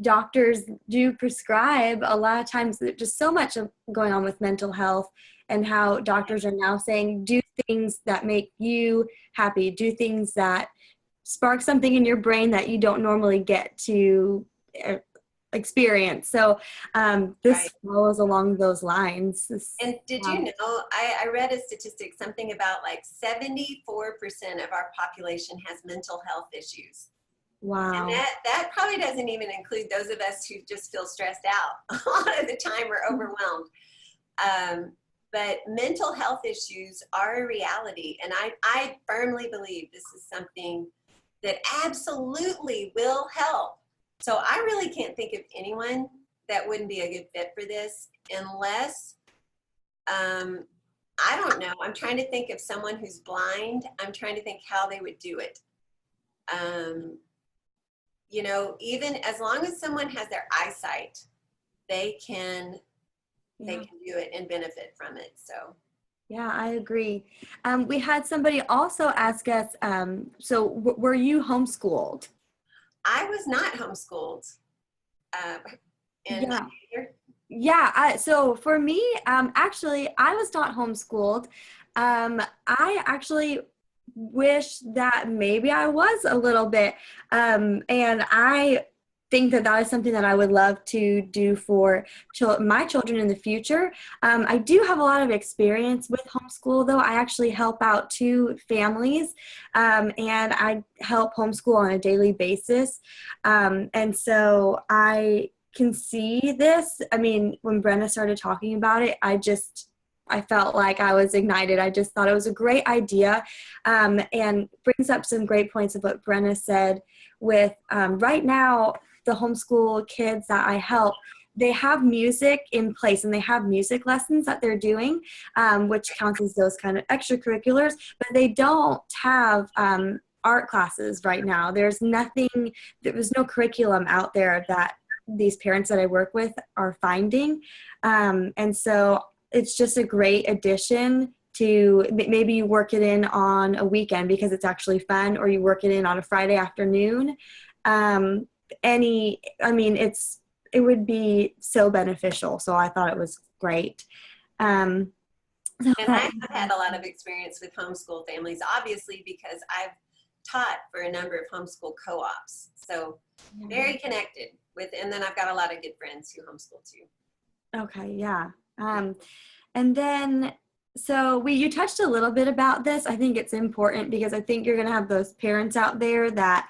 doctors do prescribe a lot of times just so much of going on with mental health and how doctors are now saying do things that make you happy, do things that spark something in your brain that you don't normally get to uh, experience. So this right. follows along those lines. And did you know, I read a statistic, something about like 74% of our population has mental health issues. And Wow. that probably doesn't even include those of us who just feel stressed out a lot of the time or overwhelmed. Um, but mental health issues are a reality. And I firmly believe this is something that absolutely will help. So I really can't think of anyone that wouldn't be a good fit for this unless, um, I don't know. I'm trying to think of someone who's blind. I'm trying to think how they would do it. Um, you know, even as long as someone has their eyesight, they can they Yeah. can do it and benefit from it. So Yeah, I agree. We had somebody also ask us, so were you homeschooled? I was not homeschooled. Uh, and Yeah. Yeah, so for me, actually, I was not homeschooled. I actually wish that maybe I was a little bit, and I think that that is something that I would love to do for my children in the future. I do have a lot of experience with homeschool, though. I actually help out two families, and I help homeschool on a daily basis, and so I can see this. I mean, when Brenna started talking about it, I felt like I was ignited. I just thought it was a great idea, and brings up some great points of what Brenna said with right now, the homeschool kids that I help, they have music in place and they have music lessons that they're doing, which counts as those kind of extracurriculars, but they don't have art classes right now. There's no curriculum out there that these parents that I work with are finding. And so it's just a great addition to maybe you work it in on a weekend because it's actually fun, or you work it in on a Friday afternoon. Um, I mean, it would be so beneficial. So I thought it was great. Um, so and I have had a lot of experience with homeschool families, obviously, because I've taught for a number of homeschool co-ops. So very connected with, and then I've got a lot of good friends who homeschool too. okay, yeah. And then, so you touched a little bit about this. I think it's important because I think you're going to have those parents out there that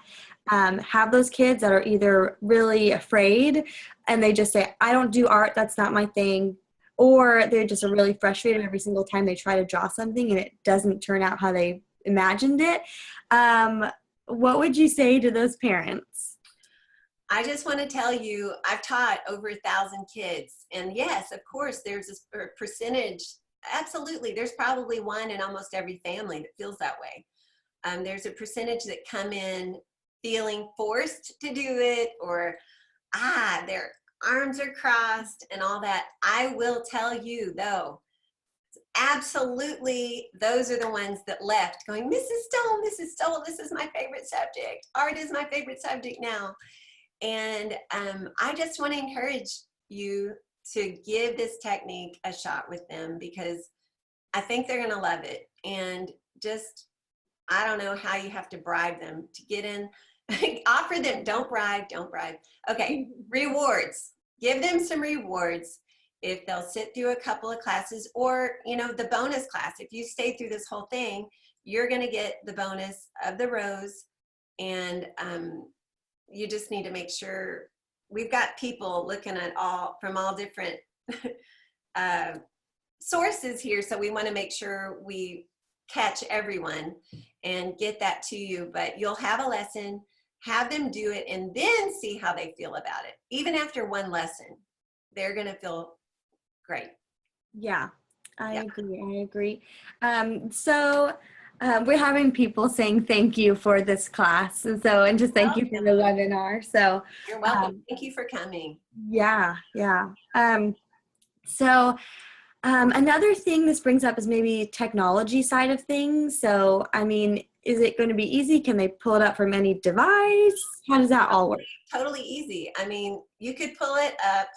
have those kids that are either really afraid and they just say, I don't do art, that's not my thing. Or they just are really frustrated every single time they try to draw something and it doesn't turn out how they imagined it. Um, what would you say to those parents? I just want to tell you, I've taught over 1,000 kids. And yes, of course, there's a percentage. Absolutely. There's probably one in almost every family that feels that way. There's a percentage that come in feeling forced to do it, or, their arms are crossed and all that. I will tell you, though, absolutely, those are the ones that left going, Mrs. Stoll, this is my favorite subject. Art is my favorite subject now. And I just want to encourage you to give this technique a shot with them, because I think they're going to love it. And just, I don't know how you have to bribe them to get in. Offer them, don't bribe, don't bribe. Okay, rewards. Give them some rewards if they'll sit through a couple of classes, or, you know, the bonus class. If you stay through this whole thing, you're going to get the bonus of the rose. And you just need to make sure we've got people looking at all from all different uh, sources here. So we want to make sure we catch everyone and get that to you. But you'll have a lesson, have them do it, and then see how they feel about it. Even after one lesson, they're going to feel great. Yeah, I Yeah. agree. I agree. So We're having people saying thank you for this class, and just thank you for the Welcome. webinar. So, You're welcome. um, Thank you for coming. yeah, yeah. So another thing this brings up is maybe technology side of things. So, I mean, is it going to be easy? Can they pull it up from any device? How does that all work? Totally easy. I mean, you could pull it up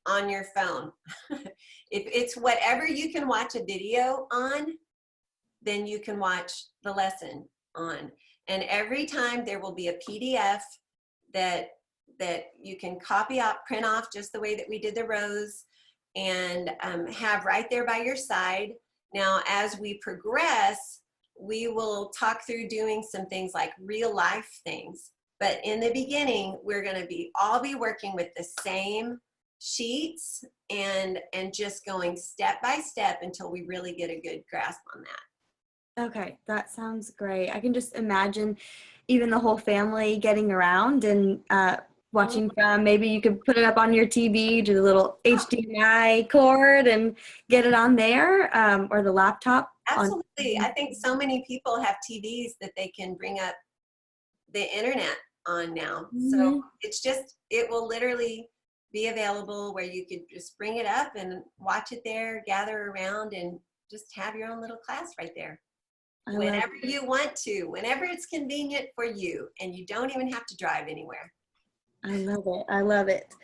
on your phone. If it's whatever you can watch a video on, then you can watch the lesson on. And every time there will be a PDF that you can copy out, print off just the way that we did the rows, and have right there by your side. Now, as we progress, we will talk through doing some things like real life things. But in the beginning, we're going to all be working with the same sheets and just going step by step until we really get a good grasp on that. Okay, that sounds great. I can just imagine even the whole family getting around and watching from, maybe you could put it up on your TV, do the little HDMI cord and get it on there, or the laptop on. Absolutely. I think so many people have TVs that they can bring up the internet on now. So Mhm. it will literally be available where you could just bring it up and watch it there, gather around, and just have your own little class right there. I love Whenever you want to, whenever it's convenient for you, and you don't even have to drive anywhere. I love it. I love it.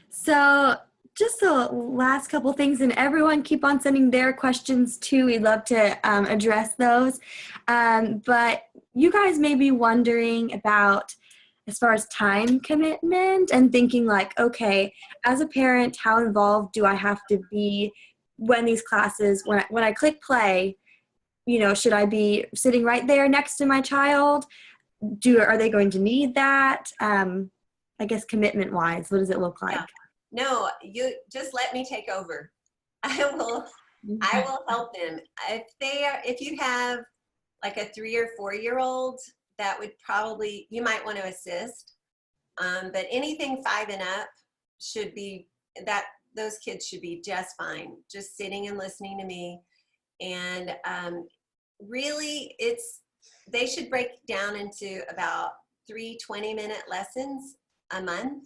So just the last couple things, and everyone keep on sending their questions too. We'd love to address those. But you guys may be wondering about as far as time commitment and thinking like, okay, as a parent, how involved do I have to be when these classes, when I click play, should I be sitting right there next to my child? Are they going to need that? I guess commitment wise, what does it look like? Yeah. No, you just let me take over. I will help them. If you have like a 3 or 4-year-old, that would probably, you might want to assist. But anything 5 and up should be, those kids should be just fine, just sitting and listening to me. And really, they should break down into about 3 20-minute lessons a month.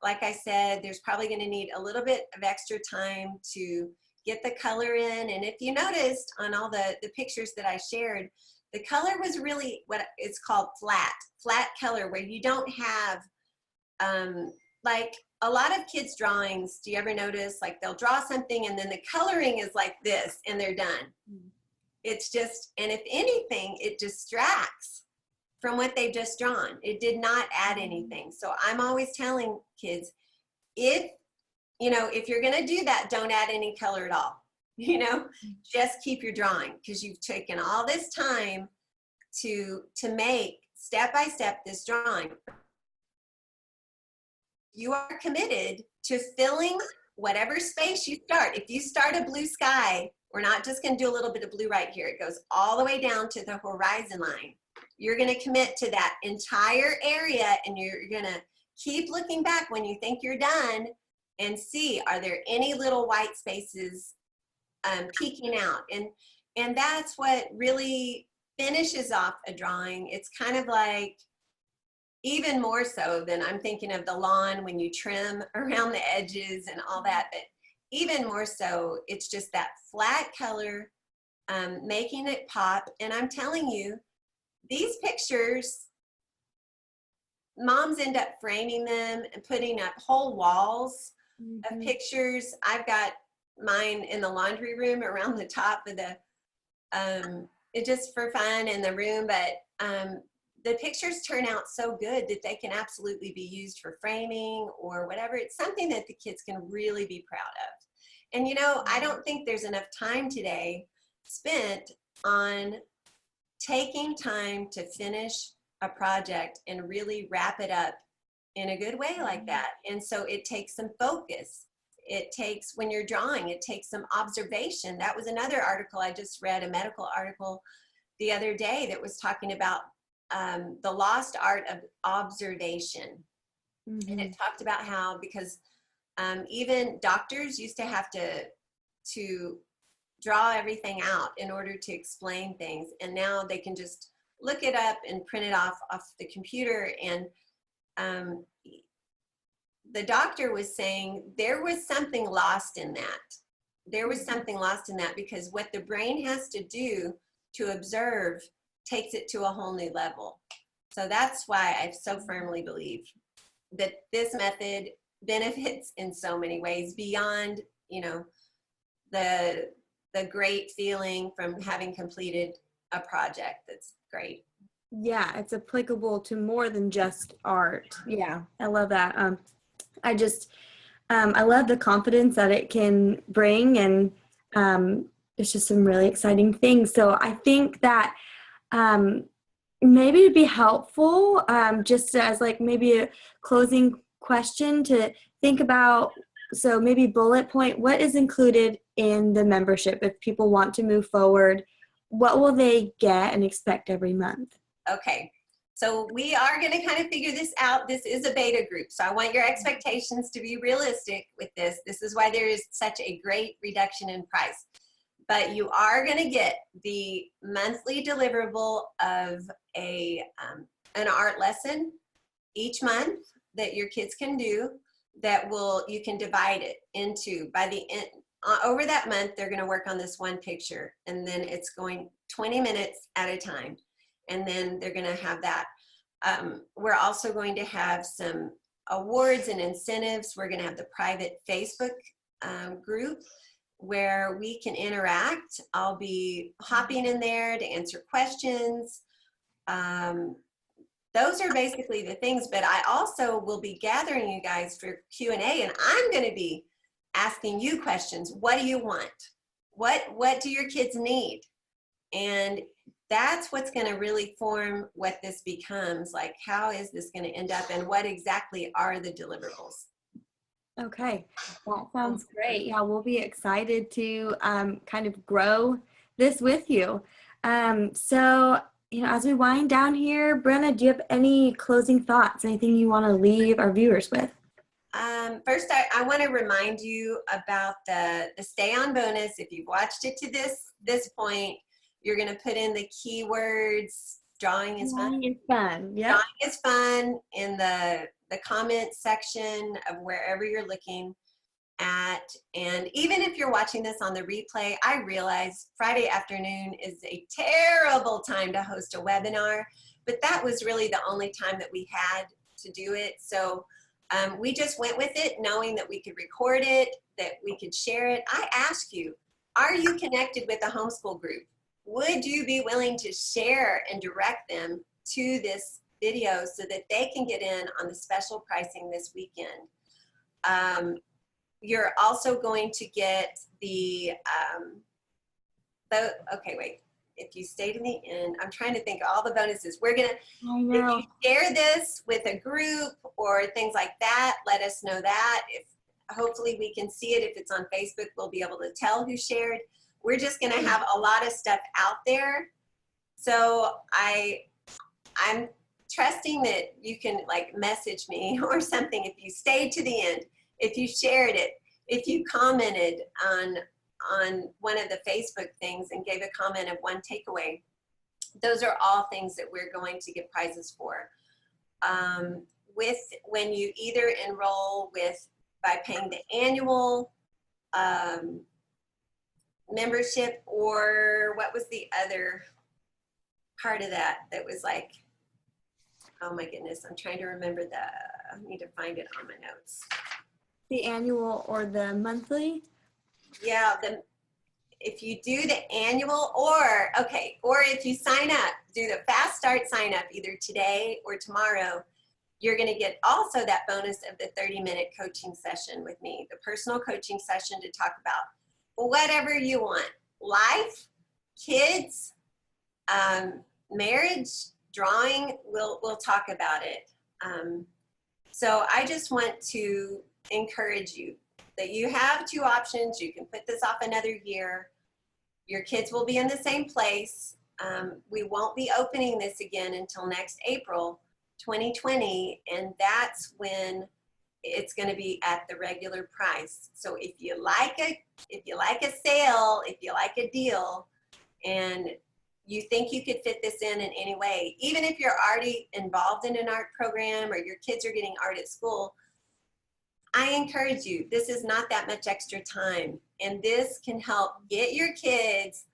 Like I said, there's probably going to need a little bit of extra time to get the color in. And if you noticed on all the pictures that I shared, the color was really what it's called flat color, where you don't have like a lot of kids' drawings. Do you ever notice like they'll draw something and then the coloring is like this and they're done? It's just, and if anything, it distracts from what they've just drawn. It did not add anything. So I'm always telling kids, if you're going to do that, don't add any color at all. Just keep your drawing, because you've taken all this time to make step by step this drawing. You are committed to filling whatever space you start. If you start a blue sky, we're not just going to do a little bit of blue right here. It goes all the way down to the horizon line. You're going to commit to that entire area, and you're going to keep looking back when you think you're done and see, are there any little white spaces peeking out? And that's what really finishes off a drawing. It's kind of like, even more so than, I'm thinking of the lawn when you trim around the edges and all that, but even more so, it's just that flat color, making it pop. And I'm telling you, these pictures, moms end up framing them and putting up whole walls of pictures. I've got mine in the laundry room around the top of the, it just for fun in the room, but the pictures turn out so good that they can absolutely be used for framing or whatever. It's something that the kids can really be proud of. And I don't think there's enough time today spent on taking time to finish a project and really wrap it up in a good way like that. And so it takes some focus. It takes, when you're drawing, it takes some observation. That was another article I just read, a medical article the other day that was talking about the lost art of observation. And it talked about how, because even doctors used to have to draw everything out in order to explain things. And now they can just look it up and print it off the computer. And the doctor was saying there was something lost in that. There was something lost in that because what the brain has to do to observe takes it to a whole new level. So that's why I so firmly believe that this method benefits in so many ways beyond, you know, the great feeling from having completed a project. That's great. Yeah, it's applicable to more than just art. Yeah, I love that. I love the confidence that it can bring, and it's just some really exciting things. So I think that maybe it'd be helpful, just as like maybe a closing question to think about. So maybe bullet point, what is included in the membership if people want to move forward? What will they get and expect every month? Okay, so we are going to kind of figure this out. This is a beta group, so I want your expectations to be realistic with this. This is why there is such a great reduction in price. But you are going to get the monthly deliverable of an art lesson each month that your kids can do. You can divide it into, by the end, over that month, they're going to work on this one picture, and then it's going 20 minutes at a time. And then they're going to have that. We're also going to have some awards and incentives. We're going to have the private Facebook group where we can interact. I'll be hopping in there to answer questions. Those are basically the things, but I also will be gathering you guys for Q&A, and I'm going to be asking you questions. What do you want? What do your kids need? And that's what's going to really form what this becomes. Like, how is this going to end up, and what exactly are the deliverables? Okay, that sounds great. Yeah, we'll be excited to kind of grow this with you. So, as we wind down here, Brenna, do you have any closing thoughts? Anything you want to leave our viewers with? First, I want to remind you about the Stay On bonus. If you've watched it to this point, you're going to put in the keywords. Drawing is fun. Drawing is fun. Yep. Drawing is fun in the comment section of wherever you're looking at. And even if you're watching this on the replay, I realize Friday afternoon is a terrible time to host a webinar, but that was really the only time that we had to do it. So we just went with it, knowing that we could record it, that we could share it. I ask you, are you connected with a homeschool group? Would you be willing to share and direct them to this video so that they can get in on the special pricing this weekend? You're also going to get okay, wait. If you stay to the end, I'm trying to think of all the bonuses. We're gonna, if you share this with a group or things like that, let us know that. Hopefully we can see it. If it's on Facebook, we'll be able to tell who shared. We're just going to have a lot of stuff out there. So I'm trusting that you can like message me or something if you stayed to the end, if you shared it, if you commented on one of the Facebook things and gave a comment of one takeaway. Those are all things that we're going to give prizes for. When you either enroll by paying the annual membership, or what was the other part of that was like, oh my goodness, I'm trying to remember I need to find it on my notes. The annual or the monthly? Yeah, if you do the annual, or if you sign up, do the fast start sign up either today or tomorrow, you're going to get also that bonus of the 30-minute coaching session with me, the personal coaching session to talk about whatever you want. Life, kids, marriage, drawing, we'll talk about it. So I just want to encourage you that you have two options. You can put this off another year. Your kids will be in the same place. We won't be opening this again until next April 2020, and that's when it's going to be at the regular price. So if you like a sale, if you like a deal, and you think you could fit this in any way, even if you're already involved in an art program or your kids are getting art at school, I encourage you, this is not that much extra time, and this can help get your kids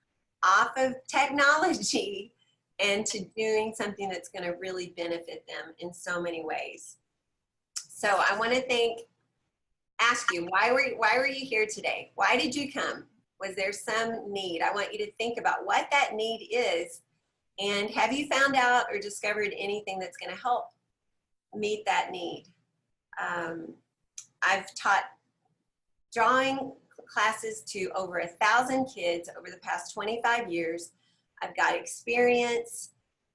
off of technology and to doing something that's going to really benefit them in so many ways. So I want to ask you, why were you here today? Why did you come? Was there some need? I want you to think about what that need is, and have you found out or discovered anything that's going to help meet that need? I've taught drawing classes to over 1,000 kids over the past 25 years. I've got experience.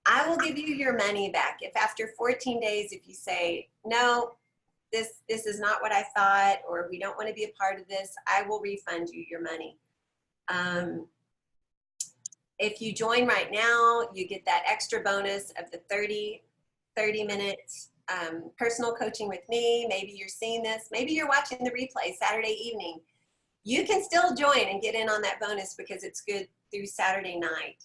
I will give you your money back. If after 14 days, if you say, no, this is not what I thought, or we don't want to be a part of this, I will refund you your money. If you join right now, you get that extra bonus of the 30 minutes personal coaching with me. Maybe you're seeing this. Maybe you're watching the replay Saturday evening. You can still join and get in on that bonus because it's good through Saturday night.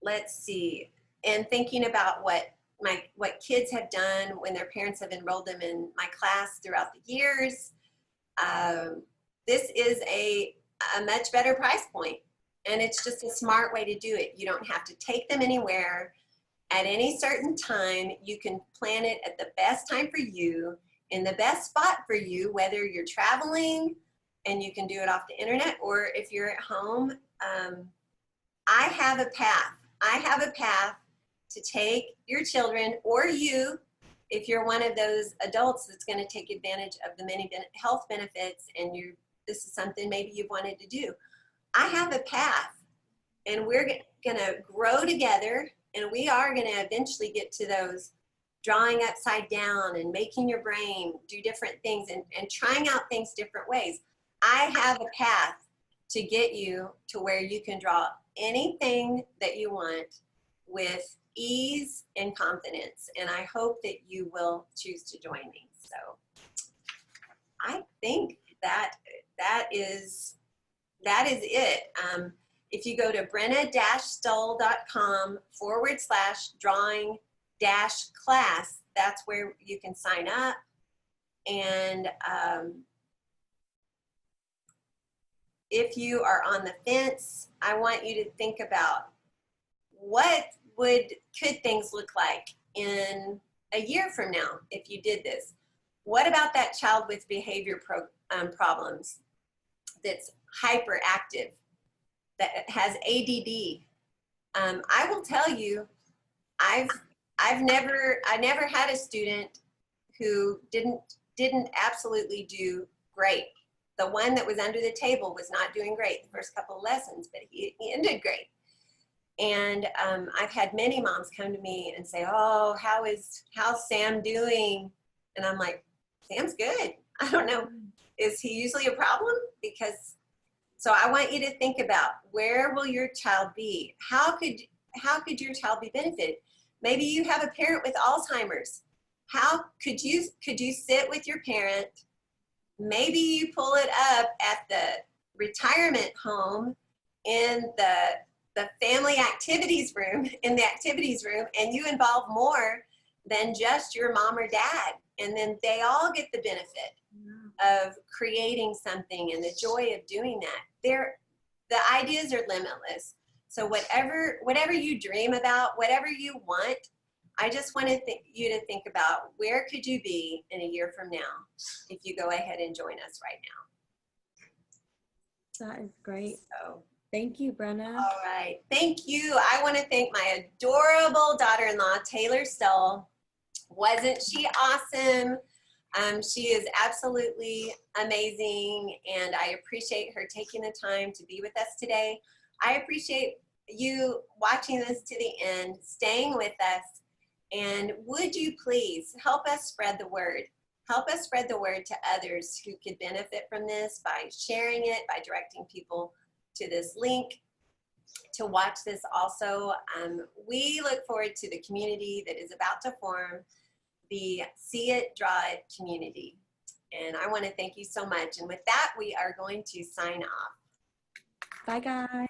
Let's see. And thinking about what kids have done when their parents have enrolled them in my class throughout the years, this is a much better price point. And it's just a smart way to do it. You don't have to take them anywhere. At any certain time, you can plan it at the best time for you, in the best spot for you, whether you're traveling and you can do it off the internet, or if you're at home. I have a path. I have a path to take your children, or you, if you're one of those adults that's going to take advantage of the many health benefits, and this is something maybe you've wanted to do. I have a path, and we're going to grow together, and we are going to eventually get to those drawing upside down and making your brain do different things and trying out things different ways. I have a path to get you to where you can draw anything that you want with ease and confidence. And I hope that you will choose to join me. So I think that is it. If you go to brenna-stull.com/drawing-class, that's where you can sign up. And if you are on the fence, I want you to think about could things look like in a year from now if you did this? What about that child with behavior problems that's hyperactive, that has ADD? I will tell you, I never had a student who didn't absolutely do great. The one that was under the table was not doing great the first couple of lessons, but he ended great. And I've had many moms come to me and say, oh, how's Sam doing? And I'm like, Sam's good. I don't know. Is he usually a problem? So I want you to think about, where will your child be? How could your child be benefited? Maybe you have a parent with Alzheimer's. How could you sit with your parent? Maybe you pull it up at the retirement home in the family activities room, and you involve more than just your mom or dad. And then they all get the benefit of creating something and the joy of doing that. The ideas are limitless. So whatever you dream about, whatever you want, I just want you to think about, where could you be in a year from now if you go ahead and join us right now. That is great. So, thank you, Brenna. all right. Thank you. I want to thank my adorable daughter-in-law, Taylor Stull. Wasn't she awesome? She is absolutely amazing, and I appreciate her taking the time to be with us today. I appreciate you watching this to the end, staying with us, and would you please help us spread the word? Help us spread the word to others who could benefit from this by sharing it, by directing people to this link to watch this also. We look forward to the community that is about to form the See It, Draw It community. And I want to thank you so much. And with that, we are going to sign off. Bye, guys.